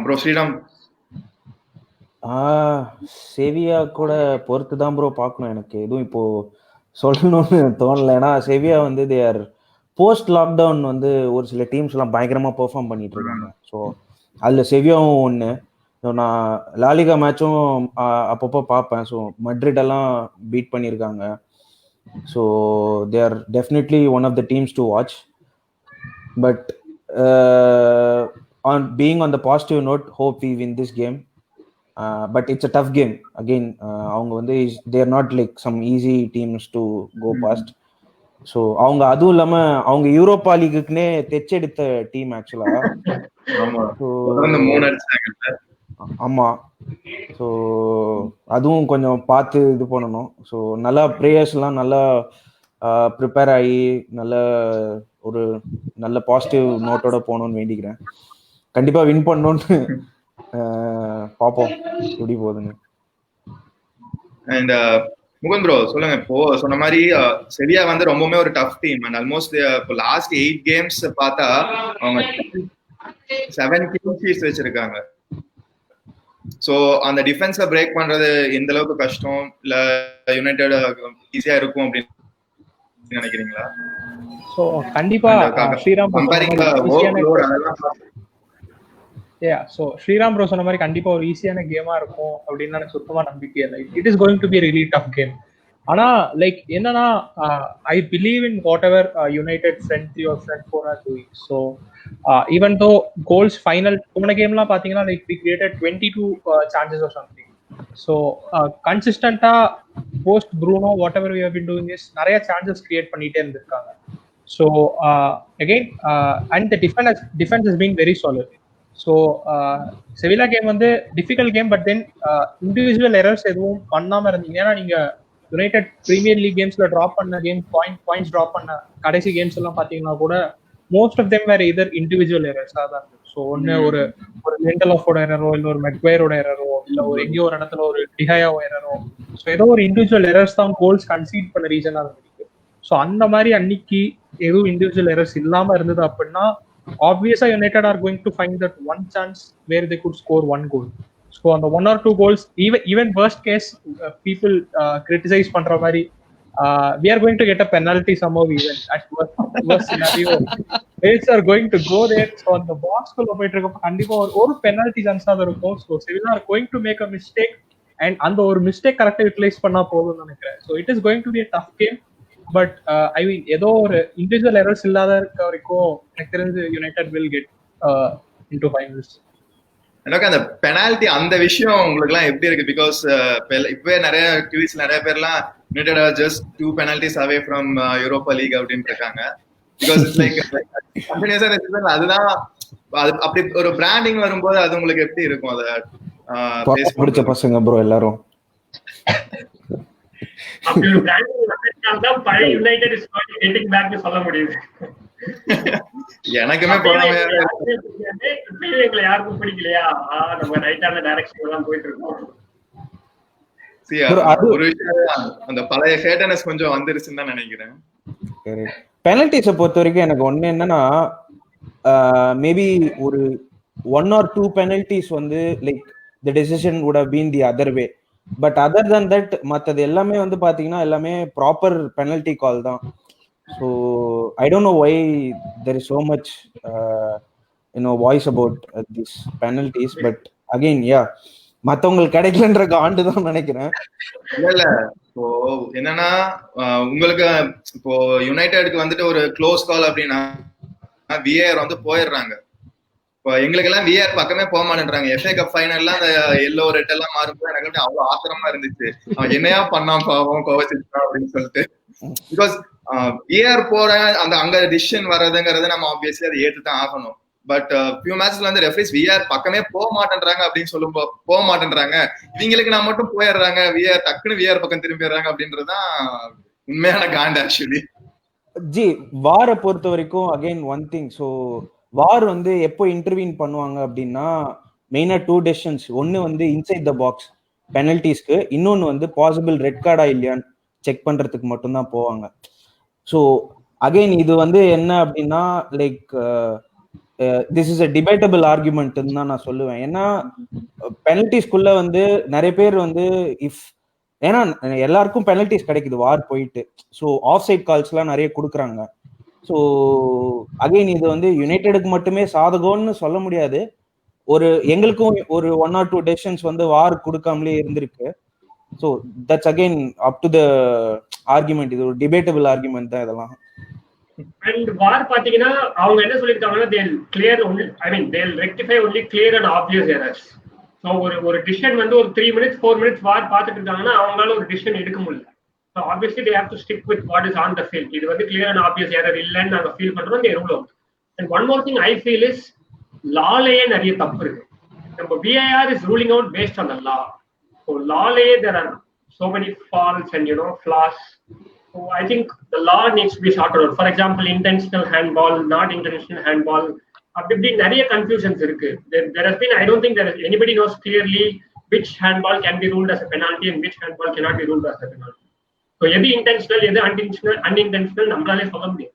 ப்ரோ? ஸ்ரீராம். செவியா கூட பொறுத்து தான் ப்ரோ பார்க்கணும். எனக்கு எதுவும் இப்போ சொல்லணும்னு தோணல. ஏன்னா செவியா வந்து தேர் போஸ்ட் லாக்டவுன் வந்து ஒரு சில டீம்ஸ் எல்லாம் பயங்கரமா பெர்ஃபார்ம் பண்ணிட்டு இருக்காங்க. ஸோ அதுல செவியாவும் ஒன்று. நான் லாலிகா மேட்சும் அப்பப்போ பார்ப்பேன். ஸோ மட்ரிட் எல்லாம் பீட் பண்ணியிருக்காங்க. So they are definitely one of the teams to watch. But on being on the positive note, hope we win this game. But it's a tough game again. அவங்க வந்து they are not like some easy teams to go past. So அவங்க அதுவும் இல்லாம அவங்க Europa லீக்குன்னே தெச்செடுத்த team ஆக்சுவலா. ஆமா, so அதுவும் கொஞ்சம் பார்த்து இது பண்ணணும். ஸோ நல்லா பிளேயர்ஸ்லாம் நல்லா ப்ரிப்பேர் ஆகி ஒரு நல்ல பாசிட்டிவ் நோட்டோட போகணும்னு வேண்டிக்கிறேன். கண்டிப்பா வின் பண்ணணும்னு பார்ப்போம் எப்படி போகுதுன்னு. அண்ட் முகுந்த் ப்ரோ சொல்லுங்க, இப்போ சொன்ன மாதிரி செவியா வந்து ரொம்பவுமே ஒரு டஃப் டீம். அண்ட் ஆல்மோஸ்ட் இப்போ லாஸ்ட் 8 கேம்ஸ் பார்த்தா அவங்க 7 கிளீன் ஷீட்ஸ் வச்சிருக்காங்க. சோ அந்த டிஃபென்ஸை பிரேக் பண்றது எந்த அளவுக்கு கஷ்டம், இல்ல யுனைடெட் ஈஸியா இருக்கும் அப்படின்னு நினைக்கிறீங்களா? சோ கண்டிப்பா ஸ்ரீராம் ஸ்ரீராம் ப்ரோ சொன்ன மாதிரி கண்டிப்பா ஒரு ஈஸியான கேமா இருக்கும் அப்படின்னு எனக்கு சுத்தமா நம்பிக்கை இல்லை. It is going to be really tough game. ஆனா லைக் என்னன்னா, I believe in whatever United front four are doing. So even though goals final போன கேம்லாம் பார்த்தீங்கன்னா like we created 22 chances or something. So கன்சிஸ்டண்டா post Bruno whatever we have been doing is நிறைய chances create பண்ணிட்டே இருந்திருக்காங்க. So again and the defence has been very solid. So Sevilla game வந்து difficult game. But then individual errors எதுவும் பண்ணாமல் இருந்தீங்க. ஏன்னா நீங்கள் யுனைடெட் பிரீமியர் லீக் கேம்ஸ்ல டிராப் பண்ண பாயிண்ட்ஸ் டிராப் பண்ண கடைசி கேம்ஸ் எல்லாம் பாத்தீங்கன்னா கூட மோஸ்ட் ஆஃப் தெம் வேற இதர் இண்டிவிஜுவல் எரர்ஸா தான் இருக்கு. ஸோ ஒன்னு ஒரு மெண்டல் ஆஃபோட எரரோ இல்ல ஒரு மெக்வயரோட எரரோ இல்ல ஒரு எங்கேயோ ஒரு இடத்துல ஒரு டிஹாயோ எரரோ, ஸோ ஏதோ ஒரு இண்டிவிஜுவல் எரர்ஸ் தான் கோல்ஸ் கன்சீட் பண்ண ரீசனா இருக்கு. ஸோ அந்த மாதிரி அன்னைக்கு எதுவும் இண்டிவிஜுவல் எரர்ஸ் இல்லாம இருந்தது அப்படின்னா obviously United are going to find that one chance where they could score one goal. So on the 1 or 2 goals, even worst case, people criticize பண்ற மாதிரி we are going to get a penalty somehow even at worst scenario. Players are going to go there. So on the box குள்ள போயிட்டு இருக்க கண்டிப்பா ஒரு penalty chance தான் இருக்கும். So Sevilla are going to make a mistake and அந்த ஒரு mistake கரெக்டா யூட்டிலைஸ் பண்ணா போதும்னு நினைக்கிறேன். So it is going to be a tough game. But I mean ஏதோ ஒரு இண்டிவிஜுவல் எரர்ஸ் இல்லாத இருக்க வரைக்கும் எனக்கு தெரிஞ்சு United will get into finals. எனக்கு அந்த பெனால்டி அந்த விஷயம் உங்களுக்கு எல்லாம் எப்படி இருக்கு? பிகாஸ் இப்பவே நிறைய டிவிஸ் நிறைய பேர்லாம் United are just 2 penalties away from Europa League அப்படின்னு இருக்காங்க. பிகாஸ் இட்ஸ் லைக் கண்டினியூஸா அதுதான் அப்படி ஒரு பிராண்டிங் வரும்போது அது உங்களுக்கு எப்படி இருக்கும்? அதை பிடிச்ச பசங்க ப்ரோ எல்லாரும் அப்படி ஒரு பிராண்டிங் தான் பழைய யுனைடெட் இஸ் கெட்டிங் பேக் னு சொல்ல முடியுது. எனக்குமே எங்களை யாருக்கும் பிடிக்கலையா, நம்ம ரைட்டான டைரக்ஷன்ல தான் போயிட்டு இருக்கோம். ஒரு விஷயம் அந்த பழைய ஹேட்டனஸ் கொஞ்சம் வந்துருச்சுன்னு தான் நினைக்கிறேன். பெனல்டிஸை பொறுத்த வரைக்கும் எனக்கு ஒண்ணு என்னன்னா, மேபி ஒரு 1 or 2 penalties வந்து like the decision would have been the other way. But other than that மற்றது எல்லாமே வந்து பாத்தீங்கன்னா எல்லாமே ப்ராப்பர் பெனல்டி கால் தான். So I don't know why there is so much voice about this penalties. But again மற்றவங்களுக்கு கிடைக்கலன்ற ஆண்டு தான் நினைக்கிறேன். இல்ல இப்போ என்னன்னா உங்களுக்கு இப்போ யுனைடெடுக்கு வந்துட்டு ஒரு க்ளோஸ் கால் அப்படின்னா விஏஆர் வந்து போயிடுறாங்க. இப்போ எங்களுக்கு எல்லாம் விஆர் பக்கமே போக மாட்டேன்றாங்க. FA கப் ஃபைனல்ல அந்த எல்லோ ரெட் எல்லாம் மாறும்போது எனக்கு அவ்வளவு ஆத்திரமா இருந்துச்சு. அவன் என்னையா பண்ணான் பாவம் கோவச்சிருக்கான் அப்படின்னு சொல்லிட்டு. பிகாஸ் விஆர் போற அந்த அங்க டிசிஷன் வர்றதுங்கிறது நம்ம ஆப்வியஸ்லி அதை ஏற்றுதான் ஆகணும். பட் ஃபியூ மேட்ச்ல வந்து ரெஃபரிஸ் விஆர் பக்கமே போக மாட்டேன்றாங்க அப்படின்னு சொல்லும் போக மாட்டேன்றாங்க. இவங்களுக்கு நான் மட்டும் போயிடுறாங்க, விஆர் டக்குன்னு விஆர் பக்கம் திரும்பிடுறாங்க அப்படின்றதுதான் உண்மையான காண்ட் ஆக்சுவலி. ஜி வாரை பொறுத்த வரைக்கும் அகைன் ஒன் திங். ஸோ வார் வந்து எப்போ இன்டர்வீன் பண்ணுவாங்க அப்படின்னா மெயினா 2 டெசிஷன்ஸ். ஒன்னு வந்து இன்சைட் த பாக்ஸ் பெனல்டிஸ்க்கு, இன்னொன்னு வந்து பாசிபிள் ரெட் கார்டா இல்லையான்னு செக் பண்றதுக்கு மட்டும்தான் போவாங்க. ஸோ அகைன் இது வந்து என்ன அப்படின்னா like this is a debatable ஆர்குமெண்ட்னு தான் நான் சொல்லுவேன். ஏன்னா பெனல்டிஸ்குள்ள வந்து நிறைய பேர் வந்து ஏன்னா எல்லாருக்கும் பெனல்டிஸ் கிடைக்குது வார் போயிட்டு. ஸோ ஆஃப் சைட் கால்ஸ்லாம் நிறைய கொடுக்குறாங்க. ஸோ அகைன் இது வந்து யுனைடெடுக்கு மட்டுமே சாதகம்னு சொல்ல முடியாது. எங்களுக்கும் ஒரு 1 or 2 டெசிஷன்ஸ் வந்து வார் கொடுக்காமலே இருந்திருக்கு. So that's again up to the argument. இது ஒரு டிபேட்டபிள் ஆர்குமெண்ட் தான் இதெல்லாம். அண்ட் வார் பாத்தீங்கன்னா அவங்க என்ன சொல்லிருக்காங்கன்னா they'll clear only, I mean they'll rectify only clear and obvious errors. So ஒரு டிசிஷன் வந்து ஒரு 3 minutes 4 minutes வார் பார்த்துட்டு இருக்காங்கன்னா அவங்களால ஒரு டிசிஷன் எடுக்க முடியல. So obviously they have to stick with what is on the field. இது வந்து clear and obvious error இல்லன்னு நாங்க ஃபீல் பண்றோம், they rule out. And one more thing I feel is lawலயே நிறைய தப்பு இருக்கு. நம்ம VAR is ruling out based on the law. So lawலயே there are so many faults and flaws. So I think the law needs to be sorted out. For example, intentional handball, not intentional handball. அப்படி நிறைய confusions இருக்கு. There has been, I don't think anybody knows clearly which handball can be ruled as a penalty and which handball cannot be ruled as a penalty. So எது intentional எது unintentional நம்மளாலே சொல்ல முடியும்.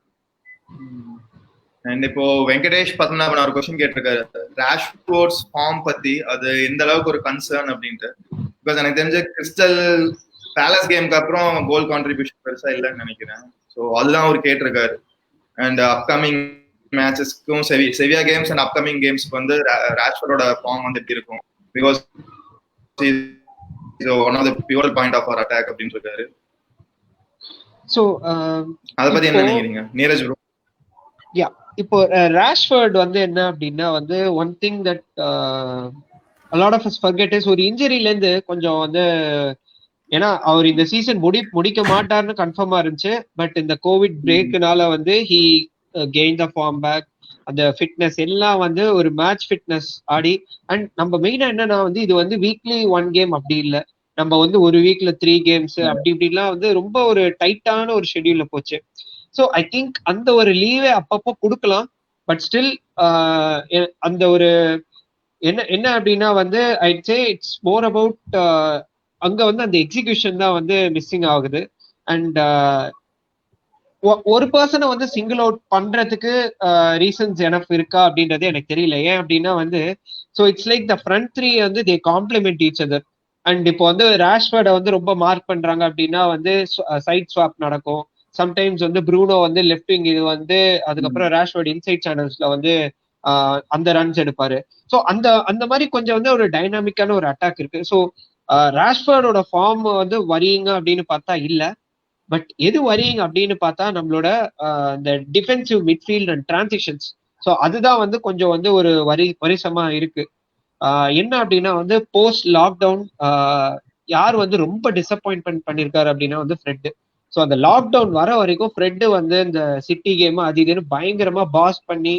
And இப்போ வெங்கடேஷ் பத்மநாபன் ஒரு question கேட்டிருக்காரு ராஷ்ஃபோர்ட்ஸ் form பத்தி, அது எந்த அளவுக்கு ஒரு கன்சர்ன் அப்படின்ட்டு. பிகாஸ் எனக்கு தெரிஞ்ச கிறிஸ்டல் பேலஸ் கேமுக்கு அப்புறம் கோல் கான்ட்ரிபியூஷன் பெருசா இல்லைன்னு நினைக்கிறேன். ஸோ அதுதான் அவர் கேட்டிருக்காரு. அண்ட் அப்கமிங் மேட்சஸ்க்கும் செவியா கேம்ஸ் அண்ட் அப்கமிங் கேம்ஸ்க்கு வந்து ராஷ்ஃபோர்டோட ஃபார்ம் வந்து எப்படி இருக்கும்? Because one of the pure point of our attack அப்படின்னு இருக்காரு. ஸோ அத பத்தி என்ன நினைக்கிறீங்க நீரஜ் ப்ரோ? யா, இப்போ ராஷ்ஃபோர்ட் வந்து என்ன அப்படின்னா வந்து one thing that a lot of us forget is ஒரு இன்ஜரியில இருந்து கொஞ்சம் வந்து, ஏன்னா அவர் இந்த சீசன் முடிக்க மாட்டார்னு கன்ஃபார்மா இருந்துச்சு. பட் இந்த கோவிட் பிரேக்னால வந்து he gain the form back, அந்த ஃபிட்னஸ் எல்லாம் வந்து ஒரு மேட்ச் ஃபிட்னஸ் ஆடி. அண்ட் நம்ம மெயினா என்னன்னா வந்து இது வந்து வீக்லி 1 கேம் அப்படி இல்லை, நம்ம வந்து ஒரு வீக்ல 3 கேம்ஸ் அப்படி இப்படிலாம் வந்து ரொம்ப ஒரு டைட்டான ஒரு ஷெட்யூல்ல போச்சு. ஸோ ஐ திங்க் அந்த ஒரு லீவே அப்பப்போ கொடுக்கலாம். பட் ஸ்டில் அந்த ஒரு என்ன அப்படின்னா வந்து ஐட் சே இட்ஸ் மோர் அபவுட் அங்க வந்து அந்த எக்ஸிகியூஷன் தான் வந்து மிஸ்ஸிங் ஆகுது. அண்ட் ஒரு பர்சனை வந்து சிங்கிள் அவுட் பண்றதுக்கு ரீசன்ஸ் எனஃப் இருக்கா அப்படின்றது எனக்கு தெரியல. ஏன் அப்படின்னா வந்து so it's like the front three வந்து தே காம்ப்ளிமெண்ட் ஈச் அதர். அண்ட் இப்போ வந்து ராஷ்வர்டை வந்து ரொம்ப மார்க் பண்றாங்க அப்படின்னா வந்து சைட் ஸ்வாப் நடக்கும். சம்டைம்ஸ் வந்து ப்ரூனோ வந்து லெஃப்ட் விங் இது வந்து அதுக்கப்புறம் ராஷ்வர்ட் இன்சைட் சேனல்ஸ்ல வந்து அந்த ரன்ஸ் எடுப்பாரு. ஸோ அந்த மாதிரி கொஞ்சம் வந்து ஒரு டைனாமிக்கான ஒரு அட்டாக் இருக்கு. ஸோ ராஷ்வர்டோட ஃபார்ம் வந்து வரியுங்க அப்படின்னு பார்த்தா இல்ல. பட் எது வரியிங் அப்படின்னு பார்த்தா நம்மளோட இந்த defensive midfield and transitions. So அதுதான் வந்து கொஞ்சம் வந்து ஒரு வரிசமா இருக்கு. என்ன அப்படின்னா வந்து போஸ்ட் லாக்டவுன் யார் வந்து ரொம்ப டிசப்பாயின்மெண்ட் பண்ணிருக்காரு அப்படின்னா வந்து ஃப்ரெட். ஸோ அந்த லாக்டவுன் வர வரைக்கும் ஃப்ரெட் வந்து இந்த சிட்டி கேம் அது இதுன்னு பயங்கரமா பாஸ் பண்ணி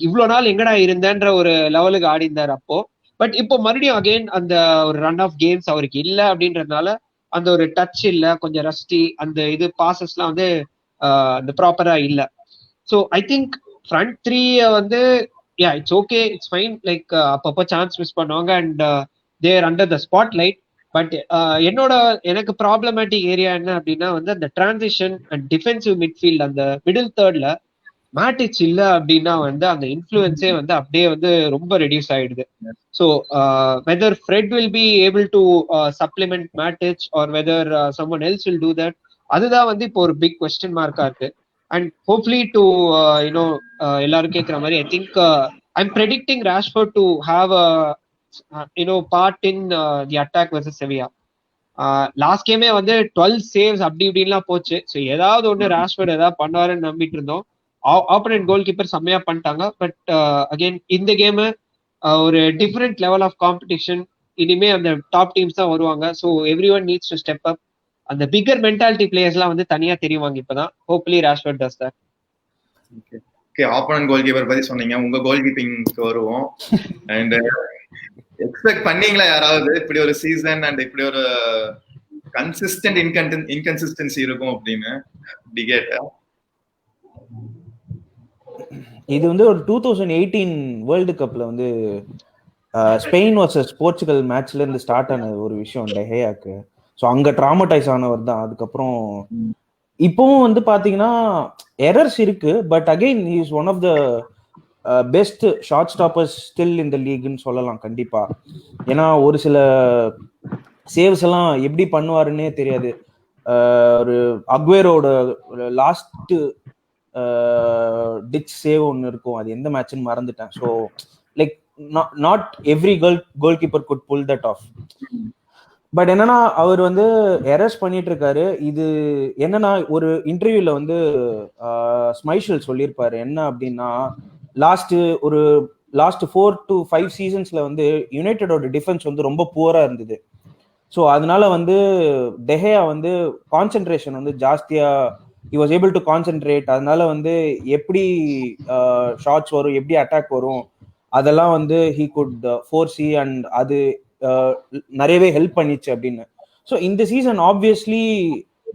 இவ்வளவு நாள் எங்கடா இருந்தேன்ற ஒரு லெவலுக்கு ஆடி இருந்தார் அப்போ. பட் இப்போ மறுபடியும் அகைன் அந்த ஒரு ரன் ஆஃப் கேம்ஸ் அவருக்கு இல்லை அப்படின்றதுனால அந்த ஒரு டச் இல்லை, கொஞ்சம் ரஸ்டி, அந்த இது பாசஸ்லாம் வந்து அந்த ப்ராப்பரா இல்லை. So I think front three வந்து yeah it's okay, it's fine. Like அப்பப்போ சான்ஸ் மிஸ் பண்ணுவாங்க and they're under the spotlight. But எனக்கு ப்ராப்ளமேட்டிக் ஏரியா என்ன அப்படின்னா வந்து அந்த டிரான்சிஷன் அண்ட் டிஃபென்சிவ் மிட்ஃபீல்ட் அந்த மிடில் தேர்ட்ல மேட்டிச் இல்ல அப்படின்னா வந்து அந்த இன்ஃப்ளூயன்ஸே வந்து அப்படியே வந்து ரொம்ப ரெடியூஸ் ஆயிடுது. So whether Fred will be able to supplement Matic or whether someone else will do that, அதுதான் வந்து இப்போ ஒரு பிக் கொஸ்டின் மார்க்கா இருக்கு. அண்ட் ஹோப்ஃபுல்லி டு யூனோ எல்லாரும் கேட்குற மாதிரி I think I am predicting Rashford to have part in the attack versus Sevilla. Last கேமே வந்து 12 சேவ்ஸ் அப்படி இப்படின்லாம் போச்சு. ஸோ ஏதாவது ஒன்று ராஷ்வர்ட் ஏதாவது பண்ணுவாருன்னு நம்பிட்டு இருந்தோம். ஆப்போனன்ட் கோல் கீப்பர் செம்மையா பண்ணிட்டாங்க. பட் அகைன் இந்த கேம் ஒரு டிஃப்ரெண்ட் லெவல் ஆஃப் காம்படிஷன். இனிமே அந்த டாப் டீம்ஸ் தான் வருவாங்க. So every one needs to step up. அந்த பிகர் மென்டாலிட்டி பிளேயர்ஸ்லாம் வந்து தனியா தெரியுவாங்க இப்பதான். Hopefully ராஷ்வர்ட் does that. Okay, opponent goal keeper பத்தி சொன்னீங்க, உங்க கோல் கீப்பிங்க்கு வருவோம். அண்ட் எக்ஸ்பெக்ட் பண்ணீங்களா யாராவது இப்படி ஒரு சீசன் அண்ட் இப்படி ஒரு கன்சிஸ்டன்ட் இன்கன்சிஸ்டன்சி இருக்கும் அப்படின்னு? டிகேட்டா இது வந்து ஒரு 2018 வேர்ல்டு கப்ல வந்து ஸ்பெயின் வர்சஸ் போர்ச்சுகல் மேட்ச்ல இருந்து ஸ்டார்ட் ஆன ஒரு விஷயம் டெஹேயாக்கு. ஸோ அங்க ட்ராமடைஸ் ஆனவர் தான். அதுக்கப்புறம் இப்பவும் வந்து பாத்தீங்கன்னா எரர்ஸ் இருக்கு. But again he is one of the best shot stoppers still இந்த லீக்னு சொல்லலாம் கண்டிப்பா. ஏன்னா ஒரு சில சேவ்ஸ் எல்லாம் எப்படி பண்ணுவாருன்னே தெரியாது. ஒரு அக்வேரோட லாஸ்ட் டிச் சேவ் ஒன்று இருக்கும், அது எந்த மேட்ச்னு மறந்துட்டேன். So like not every goalkeeper could pull that off. But என்னன்னா அவர் வந்து எரர்ஸ் பண்ணிட்டு இருக்காரு. இது என்னன்னா ஒரு இன்டர்வியூல வந்து ஸ்மைஷல் சொல்லியிருப்பாரு என்ன அப்படின்னா லாஸ்ட் 4 to 5 சீசன்ஸ்ல வந்து யுனைடெடோட டிஃபென்ஸ் வந்து ரொம்ப புவரா இருந்தது. ஸோ அதனால வந்து டெஹேயா வந்து கான்சென்ட்ரேஷன் வந்து ஜாஸ்தியா he was able to concentrate. அதனால வந்து எப்படி ஷாட்ஸ் வரும், எப்படி அட்டாக் வரும், அதெல்லாம் வந்து he could foresee and அது நிறையவே ஹெல்ப் பண்ணிச்சு அப்படின்னு. ஸோ இந்த சீசன் ஆப்வியஸ்லி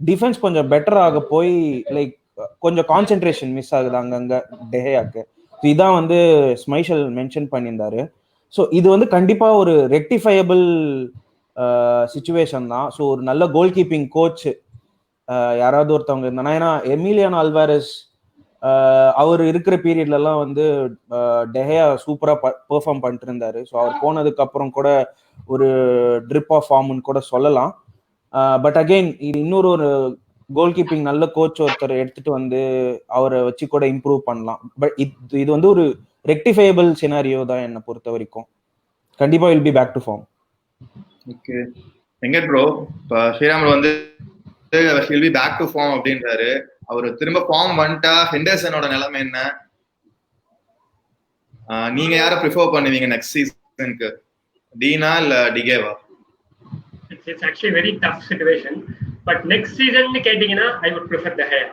டிஃபென்ஸ் கொஞ்சம் பெட்டர் ஆக போய் லைக் கொஞ்சம் கான்சென்ட்ரேஷன் மிஸ் ஆகுது அங்கங்க டெஹேயாக்கு. இதான் வந்து ஸ்மைஷல் மென்ஷன் பண்ணியிருந்தாரு. ஸோ இது வந்து கண்டிப்பா ஒரு ரெக்டிஃபையபிள் சிச்சுவேஷன் தான். ஸோ ஒரு நல்ல கோல் கீப்பிங் கோச் யாராவது ஒருத்தவங்க இருந்தானா, ஏன்னா எமிலியானோ அல்வாரஸ் அவர் இருக்கிற பீரியட்லலாம் வந்து டெஹேயா சூப்பரா பெர்ஃபார்ம் பண்ணிட்டு இருந்தாரு. ஸோ அவர் போனதுக்கு அப்புறம் கூட ஒரு ட்ரிப் ஆஃப் ஃபார்ம்னு கூட சொல்லலாம். பட் அகெயின் இது இன்னொரு ஒரு கோல் கீப்பிங் நல்ல கோச் ஒருத்தர் எடுத்துட்டு வந்து அவரை வச்சு கூட இம்ப்ரூவ் பண்ணலாம். பட் இது வந்து ஒரு ரெக்டிஃபையபிள் சினாரியோ தான் என்னை பொறுத்த வரைக்கும். கண்டிப்பா will be back to form. Okay, Venkat bro, இப்போ ஸ்ரீராம் வந்து will be back to form அப்படின்றாரு. அவர் திரும்ப ஃபார்ம் வந்துட்டா ஹெண்டர்சனோட நிலைமை என்ன? நீங்க யாரை ப்ரிஃபர் பண்ணுவீங்க நெக்ஸ்ட் சீசனுக்கு, டீனா இல்ல டிகேவா? It's actually very tough situation. But next season கேட்டீங்கன்னா I would prefer De Gea.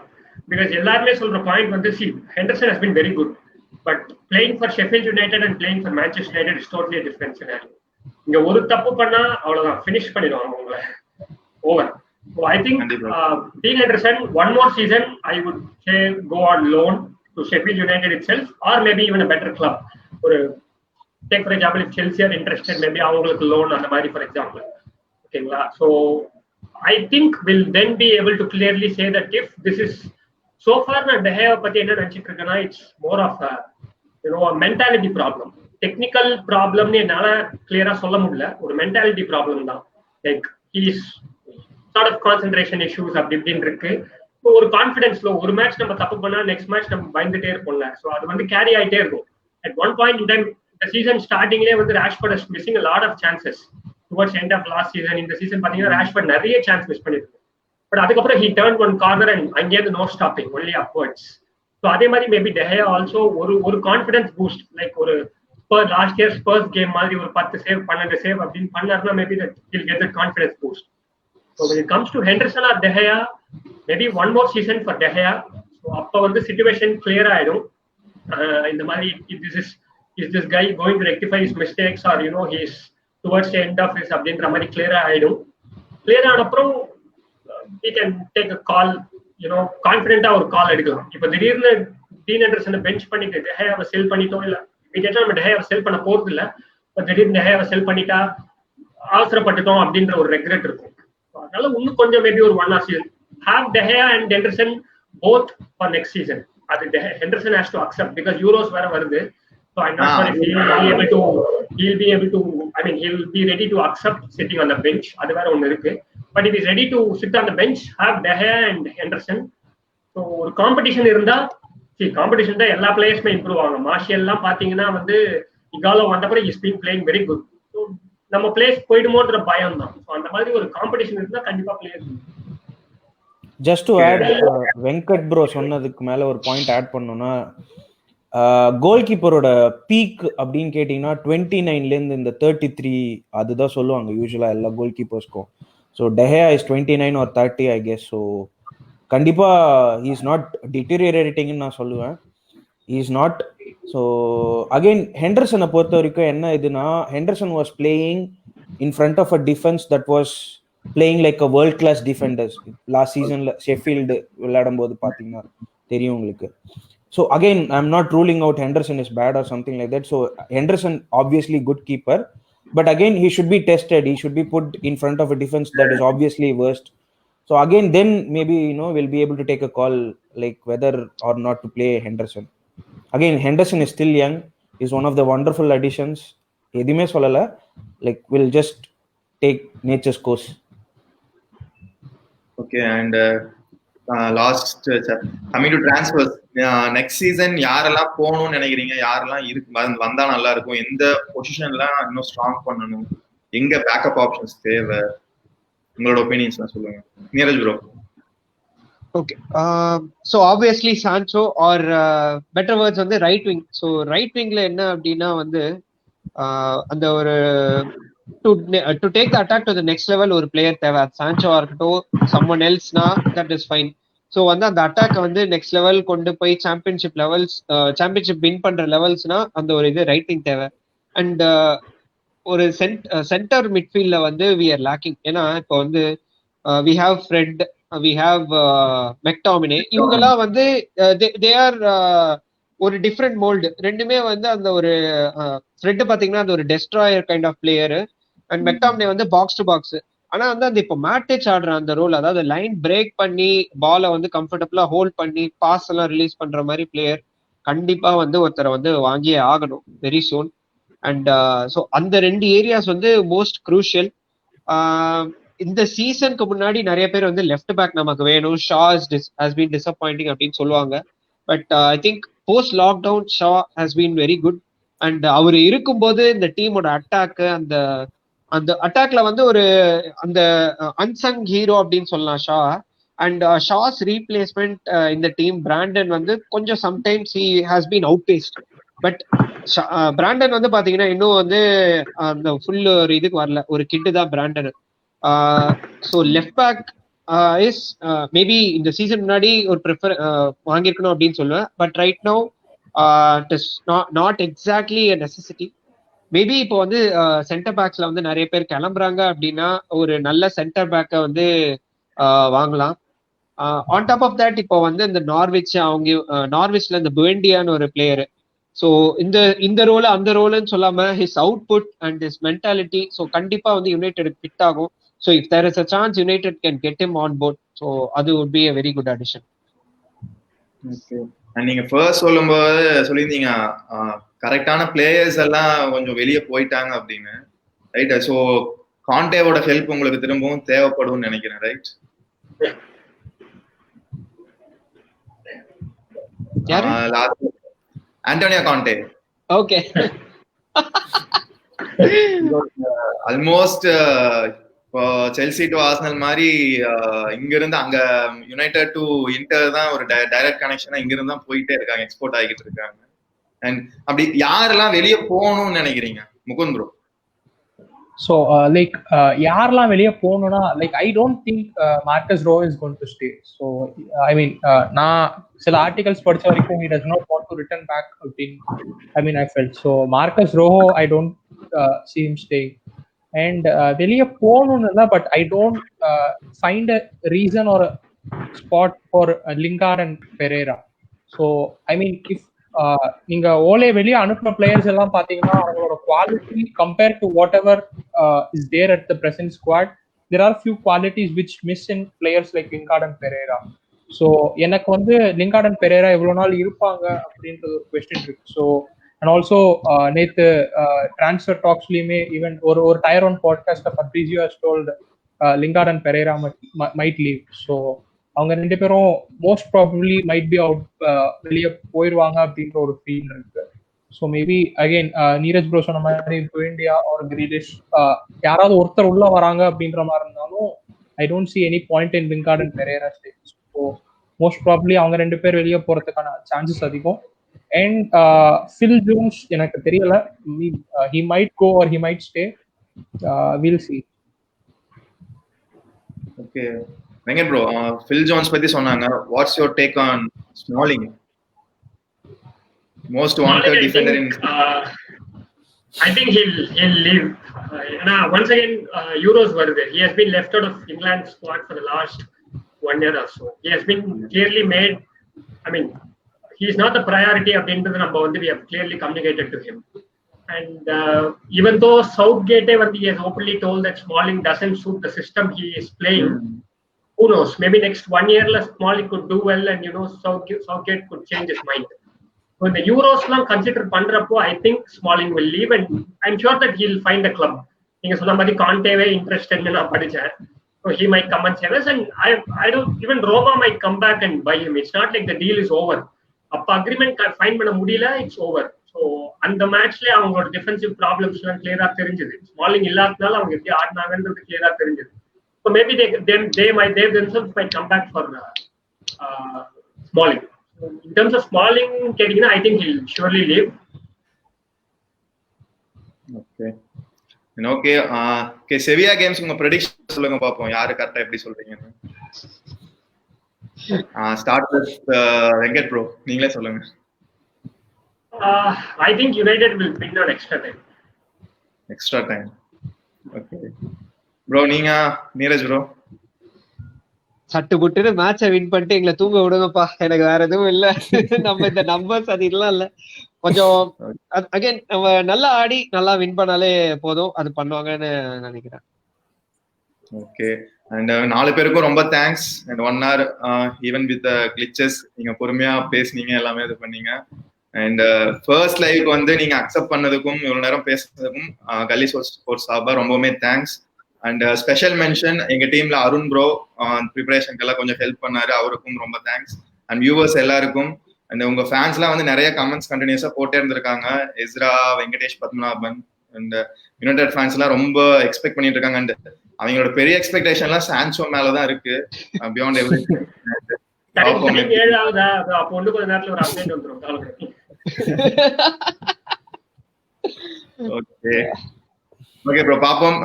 Because எல்லாருமே சொல்ற பாயிண்ட் வந்து see Henderson has been very good. But playing for Sheffield United and playing for Manchester United is totally a different scenario. இங்க ஒரு தப்பு பண்ணா அவ்வளவுதான், finish பண்ணிடுவாங்க உங்களை, over. So I think Dean Henderson, one more season, I would say go on loan to Sheffield United itself, or maybe even a better club. Or take for example, if Chelsea are interested, maybe avungalukku loan and mari for example. Okay, so I think we'll then be able to clearly say that if this is so far na De Gea patti enna nenichittu irukana, it's more of a a mentality problem. Technical problem ne enala clear ah solla mudiyala, or mentality problem da. Like he is sort of concentration issues அப்படி இப்படின்னு இருக்கு. இப்போ ஒரு கான்ஃபிடன்ஸ்ல ஒரு match நம்ம தப்பு பண்ணா next match நம்ம பயந்துட்டே இருப்போம்ல. ஸோ அது வந்து கேரி ஆகிட்டே இருக்கும். At one point in time இந்த சீசன் ஸ்டார்டிங்லேயே வந்து Rashford is missing a lot of chances towards end of last season. இந்த சீசன் பார்த்தீங்கன்னா ராஷ்பர்ட் நிறைய சான்ஸ் மிஸ் பண்ணிருக்கு. பட் அதுக்கப்புறம் he turned one corner and அங்கேயிருந்து no stopping, only upwards. So அதே மாதிரி மேபி De Gea ஆல்சோ ஒரு confidence boost, like ஒரு லாஸ்ட் இயர் ஸ்பர்ஸ் கேம் மாதிரி ஒரு 10 சேவ் 12 சேவ் அப்படின்னு பண்ணாருன்னா maybe that he'll get that confidence boost. So when it comes to Henderson or De Gea, maybe one more season for De Gea. So அப்ப வந்து situation clear ஆயிடும். இந்த மாதிரி is this guy going to rectify his mistakes, or he is towards the end of his அப்படின்ற மாதிரி clear ஆயிடும். clear ஆன அப்புறம் we can take a call, கான்ஃபிடென்ட்டா ஒரு கால் எடுக்கலாம். இப்போ திடீர்னு டீன் ஹெண்டர்சனை பெஞ்ச் பண்ணிட்டு De Geaவை செல் பண்ணிட்டோம், இல்ல இமீடியட்டா நம்ம De Geaவை செல் பண்ண போறது இல்ல, திடீர்னு De Geaவை செல் பண்ணிட்டா அவசரப்பட்டுட்டோம் அப்படின்ற ஒரு ரெக்ரெட் இருக்கும். அதனால இன்னும் கொஞ்சம் மேபி ஒரு 1 or 2 season have De Gea and Henderson both for next season. அது Henderson has to accept because Euros வேற வருது. So I'm not sure if he'll be able to I mean he'll be ready to accept sitting on the bench. அது வேற ஒன்னு இருக்கு. But if he's ready to sit on the bench, have De Gea and Henderson. So ஒரு competition இருந்தா, competition தான் எல்லா பிளேயர்ஸுமே improve ஆகும். மார்ஷியல் எல்லாம் பாத்தீங்கன்னா வந்து இகாலோ வந்தப்பறம் is been playing very good. நம்ம பிளேஸ் போயிடுமோன்ற பயம் தான். அந்த மாதிரி ஒரு காம்படிஷன் இருந்தா கண்டிப்பா players. Just to add, Venkat bro சொன்னதுக்கு மேல ஒரு பாயிண்ட் ஆட் பண்ணோம்னா, கோல் கீப்பரோட பீக் அப்படின்னு கேட்டீங்கன்னா 29லேருந்து இந்த 33 அதுதான் சொல்லுவாங்க யூஸ்வலா எல்லா கோல் கீப்பர்ஸ்க்கும். So De Gea is 29 or 30 I guess. So கண்டிப்பா he is not deteriorating நான் சொல்லுவேன். he is not. So again ஹெண்டர்சனை பொறுத்த வரைக்கும் என்ன இதுனா, Henderson was playing in front of a defence that was playing like a world class defenders. Last சீசன்ல Sheffield விளையாடும் போது பார்த்தீங்கன்னா தெரியும் உங்களுக்கு. So again I am not ruling out Henderson is bad or something like that. So Henderson obviously good keeper, but again he should be tested, he should be put in front of a defense that is obviously worst. So again then maybe we'll be able to take a call like whether or not to play Henderson. Again, Henderson is still young. He's one of the wonderful additions. எதுமே சொல்லல, like we'll just take nature's course. Okay, and last coming to transfers, next season யாரெல்லாம் போகணும்னு நினைக்கிறீங்க? யாரெல்லாம் இருக்கு வந்தா நல்லா இருக்கும்? எந்த பொசிஷன்ல இன்னும் ஸ்ட்ராங் பண்ணணும்? எங்க பேக்கப் ஆப்ஷன்ஸ் தேவை? உங்களோட ஒப்பீனியன்ஸ் சொல்லுங்க. Neeraj bro. Okay, so obviously Sancho or better words வந்து ரைட் விங். ஸோ ரைட் விங்ல என்ன அப்படின்னா வந்து அந்த ஒரு to take the attack to the next level ஒரு பிளேயர் தேவை. சான்சோ இருக்கட்டும், someone elseனா that is fine. So வந்து அந்த அட்டாக்கை வந்து நெக்ஸ்ட் லெவல் கொண்டு போய் சாம்பியன்ஷிப் வின் பண்ற லெவல்ஸ்னா அந்த ஒரு இது ரைட் விங் தேவை. அண்ட் ஒரு சென்டர் மிட்ஃபீல்ட்ல வந்து we are lacking. ஏன்னா இப்போ வந்து we have Fred, we have McTominay. இவங்கெல்லாம் வந்து they are ஒரு டிஃப்ரெண்ட் மோல்டு. ரெண்டுமே வந்து அந்த ஒரு ஃப்ரெட் பாத்தீங்கன்னா அந்த ஒரு destroyer kind of player, and McTominay வந்து பாக்ஸ் டு பாக்ஸ். ஆனா வந்து அந்த இப்போ மேட்டேஜ் ஆடுற அந்த ரோல், அதாவது லைன் பிரேக் பண்ணி பாலை வந்து கம்ஃபர்டபுளா ஹோல்ட் பண்ணி பாஸ் எல்லாம் ரிலீஸ் பண்ற மாதிரி பிளேயர் கண்டிப்பா வந்து ஒருத்தரை வந்து வாங்கியே ஆகணும் வெரி சூன். அண்ட் ஸோ அந்த 2 ஏரியாஸ் வந்து மோஸ்ட் க்ரூஷியல். இந்த சீசனுக்கு முன்னாடி நிறைய பேர் வந்து லெஃப்ட் பேக் நமக்கு வேணும், ஷா ஹஸ் பீன் டிசப்பாயிண்டிங் அப்படின்னு சொல்லுவாங்க. But I think post lockdown Shaw has been very good. And அவர் இருக்கும்போது இந்த டீமோட அட்டாக்கு அந்த அட்டாக்ல வந்து ஒரு அந்த அன்சங் ஹீரோ அப்படின்னு சொல்லலாம் ஷா. அண்ட் ஷாஸ் ரீப்ளேஸ்மெண்ட் இந்த டீம் பிராண்டன் வந்து கொஞ்சம் sometimes he has been outpaced. But Brandon வந்து பாத்தீங்கன்னா இன்னும் வந்து அந்த ஃபுல் ஒரு இதுக்கு வரல, ஒரு கிட்டு தான் Brandon. So left back is maybe இந்த சீசன் முன்னாடி ஒரு ப்ரிஃபர் வாங்கியிருக்கணும் அப்படின்னு சொல்லுவேன். But right now it is not exactly a necessity. Maybe இப்போ வந்து சென்டர் பேக்ஸ்ல வந்து நிறைய பேர் கிளம்புறாங்க அப்படின்னா ஒரு நல்ல சென்டர் பேக்கை வந்து வாங்கலாம். ஆன் டாப் ஆஃப் தட் இப்போ வந்து இந்த நார்விச்ல இந்த புவெண்டியான்னு ஒரு பிளேயரு. ஸோ இந்த ரோல் அந்த ரோல்னு சொல்லாம his output and his mentality so கண்டிப்பா வந்து யுனைடெட் ஃபிட் ஆகும். So if there is a chance United can get him on board. So அது would be a very good addition. Okay, நீங்க first சொல்லும்போது சொல்லியிருந்தீங்க கரெக்டான பிளேயர்ஸ் எல்லாம் கொஞ்சம் வெளியே போயிட்டாங்க அப்படின்னு, ரைட்? ஸோ கான்டேவோட ஹெல்ப் உங்களுக்கு திரும்பவும் தேவைப்படும் நினைக்கிறேன், right? Antonio Conte. Okay, almost இப்போ செல்சி டு ஆர்சனல் மாதிரி இங்க இருந்து அங்க யுனைடெட் டு இன்டர் தான் ஒரு டைரக்ட் கனெக்ஷனா இங்க இருந்து தான் போயிட்டே இருக்காங்க, எக்ஸ்போர்ட் ஆகிட்டு இருக்காங்க. அண்ட் அப்படி யாரெல்லாம் வெளியே போகணும்னு நினைக்கிறீங்க முகுந்த் ப்ரோ? ஸோ லைக் யாரெல்லாம் வெளியே போகணும்னா like I don't think Marcos Rojo is going to stay. So I mean நான் சில ஆர்டிகல்ஸ் படிச்ச வரைக்கும் he does not want to return back அப்படின்னு I mean I felt. So Marcos Rojo I don't see him staying. And வெளியே போகணும்னு இல்லை, but I don't find a reason or spot for Lingard and Pereira. So I mean if நீங்க Ole வெளியே அனுப்புற பிளேயர்ஸ் எல்லாம் பாத்தீங்கன்னா அவங்களோட quality compare to whatever is there at the present squad, there are few qualities which miss in players like Lingard and Pereira. So எனக்கு வந்து Lingard and Perera எவ்வளவு நாள் இருப்பாங்க அப்படின்றது ஒரு கொஸ்டின் இருக்கு. ஸோ அண்ட் ஆல்சோ நேத்து டிரான்ஸ்ஃபர் டாக்ஸ்லயுமே ஈவன் ஒரு tier one podcast Fabrizio has told Lingard and Pereira might leave. So அவங்க ரெண்டு பேரும் most probably might be out, வெளியே போயிடுவாங்க அப்படின்ற ஒரு ஃபீல் இருக்கு. So maybe again Neeraj bro சொன்ன மாதிரி புவெண்டியா ஆர் கிரீலிஷ் யாராவது ஒருத்தர் உள்ள வராங்க அப்படின்ற மாதிரி இருந்தாலும் I don't see any point in Lingard and Perera stay. So most probably அவங்க ரெண்டு பேர் வெளியே போறதுக்கான சான்சஸ் அதிகம். அண்ட் ஃபில் ஜோன்ஸ் எனக்கு தெரியல, he might go or he might stay, we'll see. Okay Venkat bro, fill Jones பத்தி சொன்னாங்க. What's your take on smiling, most wanted Defender in? I think he'll leave. Once again, Euros வருது. He has been left out of England squad for the last 1 year or so. He has been clearly made, I mean, he is not the priority அப்படின்றது நம்ம வந்து we have clearly communicated to him. And even though Southgate he has openly told that Smalling doesn't suit the system he is playing, who knows, maybe next 1 year Smalling could do well and Southgate could change his mind. So the Euros consider பண்றப்போ I think Smalling will leave and I'm sure that he'll find a club. நீங்க சொன்ன மாதிரி கான்டேவே interested நான் படிச்சேன். So he might come and save us, and I don't, even Roma might come back and buy him. It's not like the deal is over. அப்ப agreement fine பண்ண முடியல, it's over. So அந்த மேட்ச்ல அவங்களோட defensive problems எல்லாம் கிளியரா தெரிஞ்சது. Smiling இல்லாதனால அவங்க எப்படி ஆடினாங்கன்றது கிளியரா தெரிஞ்சது. So maybe they themselves might come back for Smalling. In terms of Smalling கேட்டீங்கன்னா I think he'll surely leave. Okay செவியா games உங்க ப்ரெடிக்ஷன் சொல்லுங்க பாப்போம், யாரு கரெக்டா எப்படி சொல்றீங்கன்னு. ஸ்டார்ட் வித் வெங்கட் ப்ரோ, நீங்களே சொல்லுங்க. I think United will win on extra time. Okay bro, நீங்க நீரஜ் ப்ரோ? சட்டு புட்டுன்னு மேட்சை வின் பண்ணிட்டு எங்களை தூங்க விடுங்கப்பா, எனக்கு வேற எதுவும் இல்ல. நம்ம இந்த நம்பர்ஸ் அது இதெல்லாம் இல்ல, கொஞ்சம் அகைன் நம்ம நல்லா ஆடி நல்லா வின் பண்ணாலே போதும், அது பண்ணுவாங்கன்னு நினைக்கிறேன். ஓகே, அண்ட் 4 பேருக்கும் ரொம்ப thanks. And 1 hour even with clichés நீங்க பொறுமையா பேசுனீங்க, எல்லாமே இது பண்ணீங்க. அண்ட் ஃபர்ஸ்ட் லைவ்க்கு வந்து நீங்க அக்செப்ட் பண்ணதுக்கும் இவ்வளவு நேரம் பேசுனதுக்கும் கல்லி ஸ்போர்ட்ஸ் சார்பா ரொம்பவுமே தேங்க்ஸ். அண்ட் ஸ்பெஷல் மென்ஷன் எங்க டீம்ல அருண் ப்ரோ ப்ரிப்பரேஷனுக்கு எல்லாம் கொஞ்சம் ஹெல்ப் பண்ணாரு, அவருக்கும் ரொம்ப தேங்க்ஸ். அண்ட் வியூவர்ஸ் எல்லாருக்கும், அண்ட் உங்க ஃபேன்ஸ் எல்லாம் வந்து நிறைய கமெண்ட்ஸ் கண்டினியூஸா போட்டே இருந்திருக்காங்க. Ezra, Venkatesh Padmanabhan and United fans எல்லாம் ரொம்ப எக்ஸ்பெக்ட் பண்ணிட்டு இருக்காங்க. அண்ட் அவங்களோட பெரிய எக்ஸ்பெக்டேஷன் எல்லாம் சான்சோ மேலதான் இருக்கு. Beyond everything. ஓகே ப்ரோ, பாப்போம்.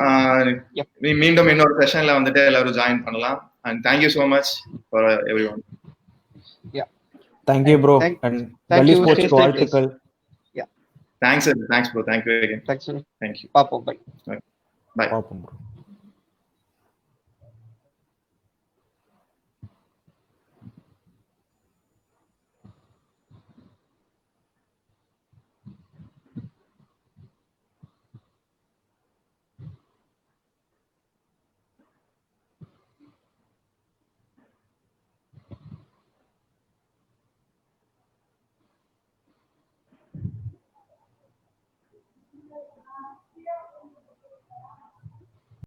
மீண்டும் இன்னொரு செஷன்ல வந்துட்டு எல்லாரும் ஜாயின் பண்ணலாம். And thank you so much for everyone. Thank you bro, and Galli Sports வாழ்த்துக்கள். Thanks bro, thank you again. Thanks. Thank you. பார்ப்போம். பை. பை. பார்ப்போம் ப்ரோ.